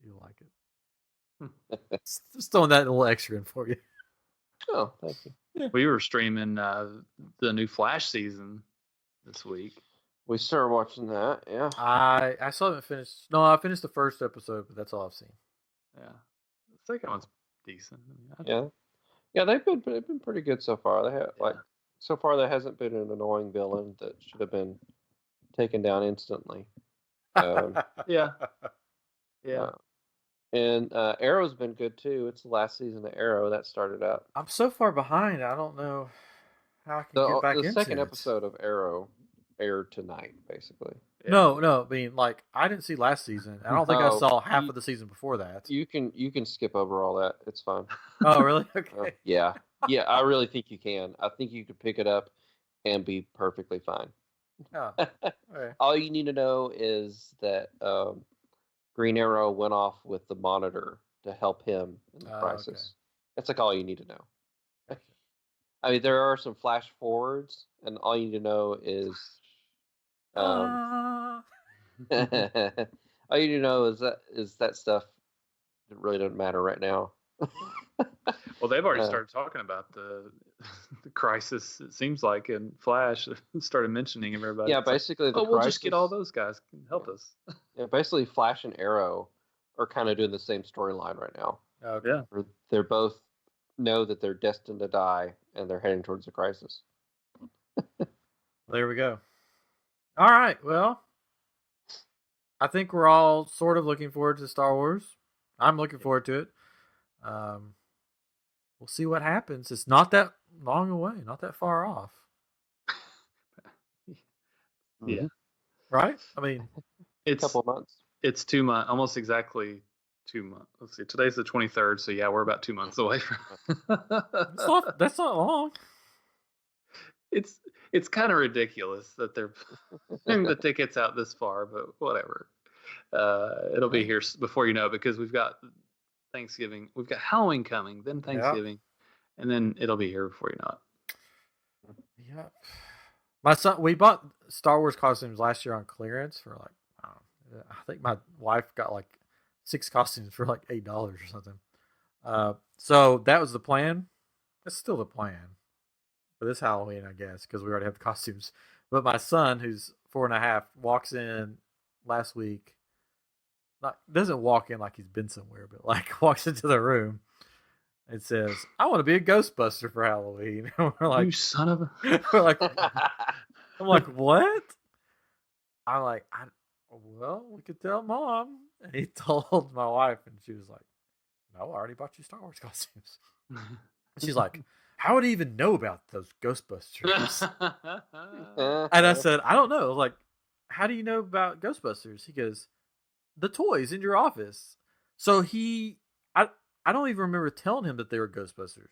you'll like it. Just throwing that little extra in for you. Oh, thank you. Yeah. We were streaming the new Flash season this week. We started watching that, yeah. I still haven't finished. No, I finished the first episode, but that's all I've seen. Yeah. The second one's decent. I mean, Yeah, they've been pretty good so far. They have so far there hasn't been an annoying villain that should have been taken down instantly. Yeah. And Arrow's been good too. It's the last season of Arrow that started out. I'm so far behind. I don't know how I can get back into it. The second episode of Arrow aired tonight, basically. Yeah. No. I mean, like, I didn't see last season. I don't think I saw half of the season before that. You can skip over all that. It's fine. Oh, really? Okay. Yeah. I really think you can. I think you could pick it up and be perfectly fine. Oh, okay. All you need to know is that Green Arrow went off with the Monitor to help him in the crisis. Okay. That's like all you need to know. Okay. I mean, there are some flash forwards, and all you need to know is all you need to know is that stuff that really doesn't matter right now. Well, they've already started talking about the crisis. It seems like in Flash, started mentioning everybody. Yeah, basically, the we'll just get all those guys can help us. Yeah, basically, Flash and Arrow are kind of doing the same storyline right now. Okay. Yeah, they're both know that they're destined to die, and they're heading towards a crisis. There we go. All right. Well, I think we're all sort of looking forward to Star Wars. I'm looking forward to it. We'll see what happens. It's not that long away, not that far off. Yeah. Right? I mean, it's a couple of months. It's 2 months, almost exactly 2 months. Let's see. Today's the 23rd, so yeah, we're about 2 months away from. That's not long. It's kind of ridiculous that they're putting the tickets out this far, but whatever. It'll be here before you know it, because we've got Thanksgiving, we've got Halloween coming, then Thanksgiving, and then it'll be here before you know it. Yeah. My son, we bought Star Wars costumes last year on clearance for like, I think my wife got like 6 costumes for like $8 or something. So that was the plan. That's still the plan for this Halloween, I guess, because we already have the costumes. But my son, who's 4.5, walks in last week. Doesn't walk in like he's been somewhere, but like walks into the room and says, "I want to be a Ghostbuster for Halloween." And we're like, "You son of a!" We're like, I'm like, "What?" I'm like, "Well, we could tell Mom." And he told my wife, and she was like, "No, I already bought you Star Wars costumes." She's like, "How would he even know about those Ghostbusters?" And I said, "I don't know. Like, how do you know about Ghostbusters?" He goes, "The toys in your office." So I don't even remember telling him that they were Ghostbusters.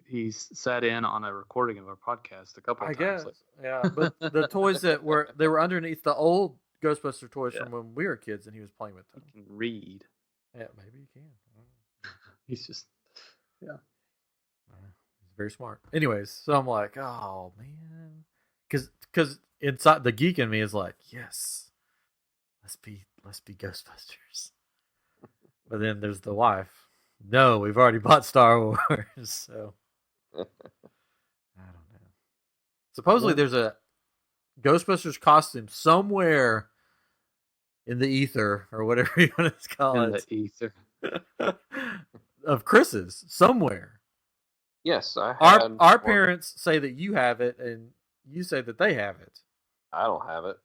He's sat in on a recording of our podcast a couple of times. Yeah. But the toys they were underneath the old Ghostbuster toys from when we were kids, and he was playing with them. He can read. Yeah, maybe he can. He's just, he's very smart. Anyways, so I'm like, oh man, because inside the geek in me is like, yes, let's be Ghostbusters. But then there's the wife. No, we've already bought Star Wars, so I don't know. Supposedly there's a Ghostbusters costume somewhere in the ether, or whatever you want to call it. In the ether. Of Chris's, somewhere. Yes, I had our parents say that you have it, and you say that they have it. I don't have it.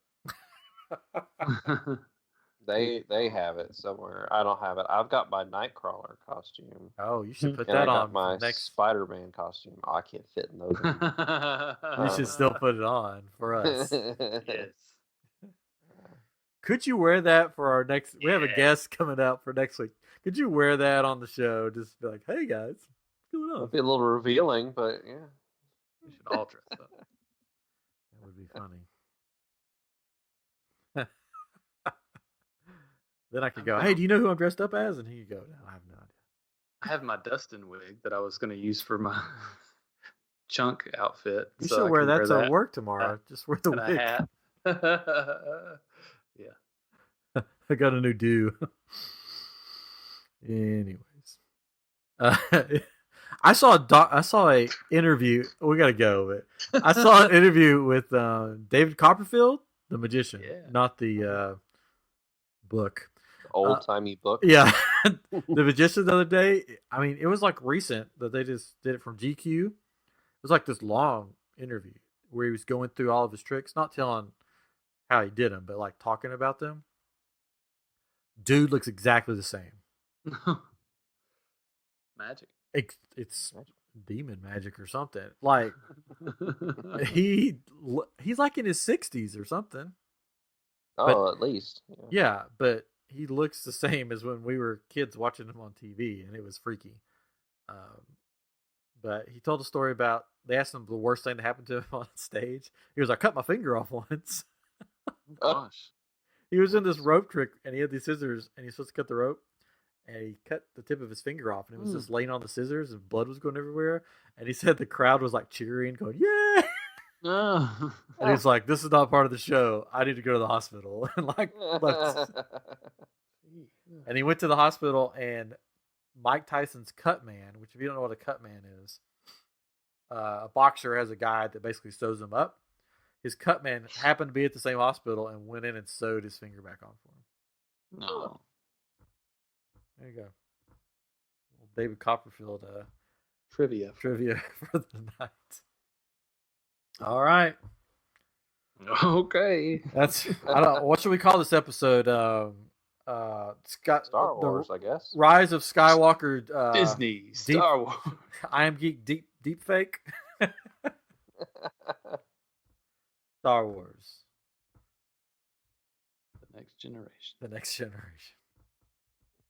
They have it somewhere. I don't have it. I've got my Nightcrawler costume. Oh, you should put that on. I got my next Spider-Man costume. I can't fit in those. You should still put it on for us. Yes. Could you wear that for our next? We have a guest coming out for next week. Could you wear that on the show? Just be like, "Hey guys, what's going on?" It'll be a little revealing, but yeah. We should all dress up. That would be funny. Then I could go, "Hey, do you know who I'm dressed up as?" And he could go, "No, I have no idea." I have my Dustin wig that I was going to use for my chunk outfit. You should wear that to work tomorrow. Just wear the wig. A hat. Yeah. I got a new do. Anyways, I saw a interview. We gotta go, but I saw an interview with David Copperfield, the magician, not the book. Old timey book. Yeah, the magician the other day. I mean, it was like recent that they just did it from GQ. It was like this long interview where he was going through all of his tricks, not telling how he did them, but like talking about them. Dude looks exactly the same. Magic. It's demon magic or something. Like he's like in his 60s or something. But, at least. Yeah, but he looks the same as when we were kids watching him on TV, and it was freaky. But he told a story about, they asked him the worst thing that happened to him on stage. He was like, "I cut my finger off once." Oh, gosh. He was in this rope trick, and he had these scissors, and he was supposed to cut the rope, and he cut the tip of his finger off, and it was just laying on the scissors, and blood was going everywhere. And he said the crowd was like cheering, going, "Yeah!" And he's like, "This is not part of the show. I need to go to the hospital." And and he went to the hospital, and Mike Tyson's cut man, which if you don't know what a cut man is, a boxer has a guy that basically sews him up. His cut man happened to be at the same hospital and went in and sewed his finger back on for him. No. There you go. David Copperfield Trivia for the night. All right. Okay. That's, I don't, what should we call this episode? Star Wars, I guess. Rise of Skywalker. Disney. Star Wars. I am geek deep fake. Star Wars. The next generation. The next generation.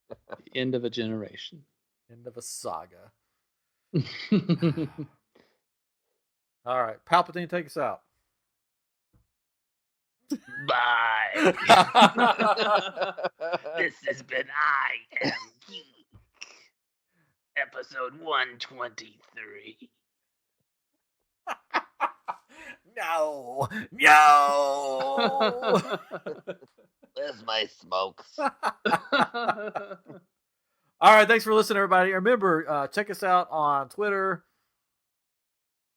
The end of a generation. End of a saga. All right. Palpatine, take us out. Bye. This has been I Am Geek, episode 123. No. Where's my smokes? All right, thanks for listening, everybody. Remember, check us out on Twitter,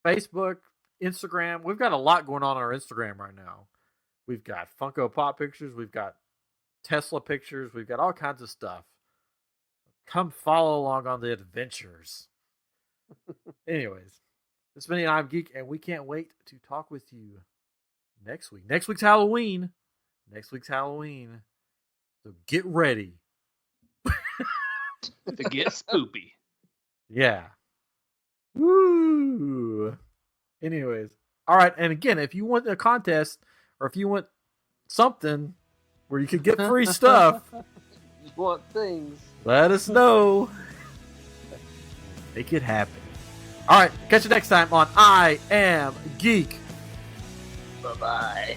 Facebook, Instagram. We've got a lot going on our Instagram right now. We've got Funko Pop pictures. We've got Tesla pictures. We've got all kinds of stuff. Come follow along on the adventures. Anyways, this has been I'm Geek, and we can't wait to talk with you next week. Next week's Halloween. So get ready. To get spoopy. Yeah. Woo. Anyways. All right. And again, if you want a contest or if you want something where you can get free stuff, You want things. let us know. Make it happen. All right. Catch you next time on I Am Geek. Bye-bye.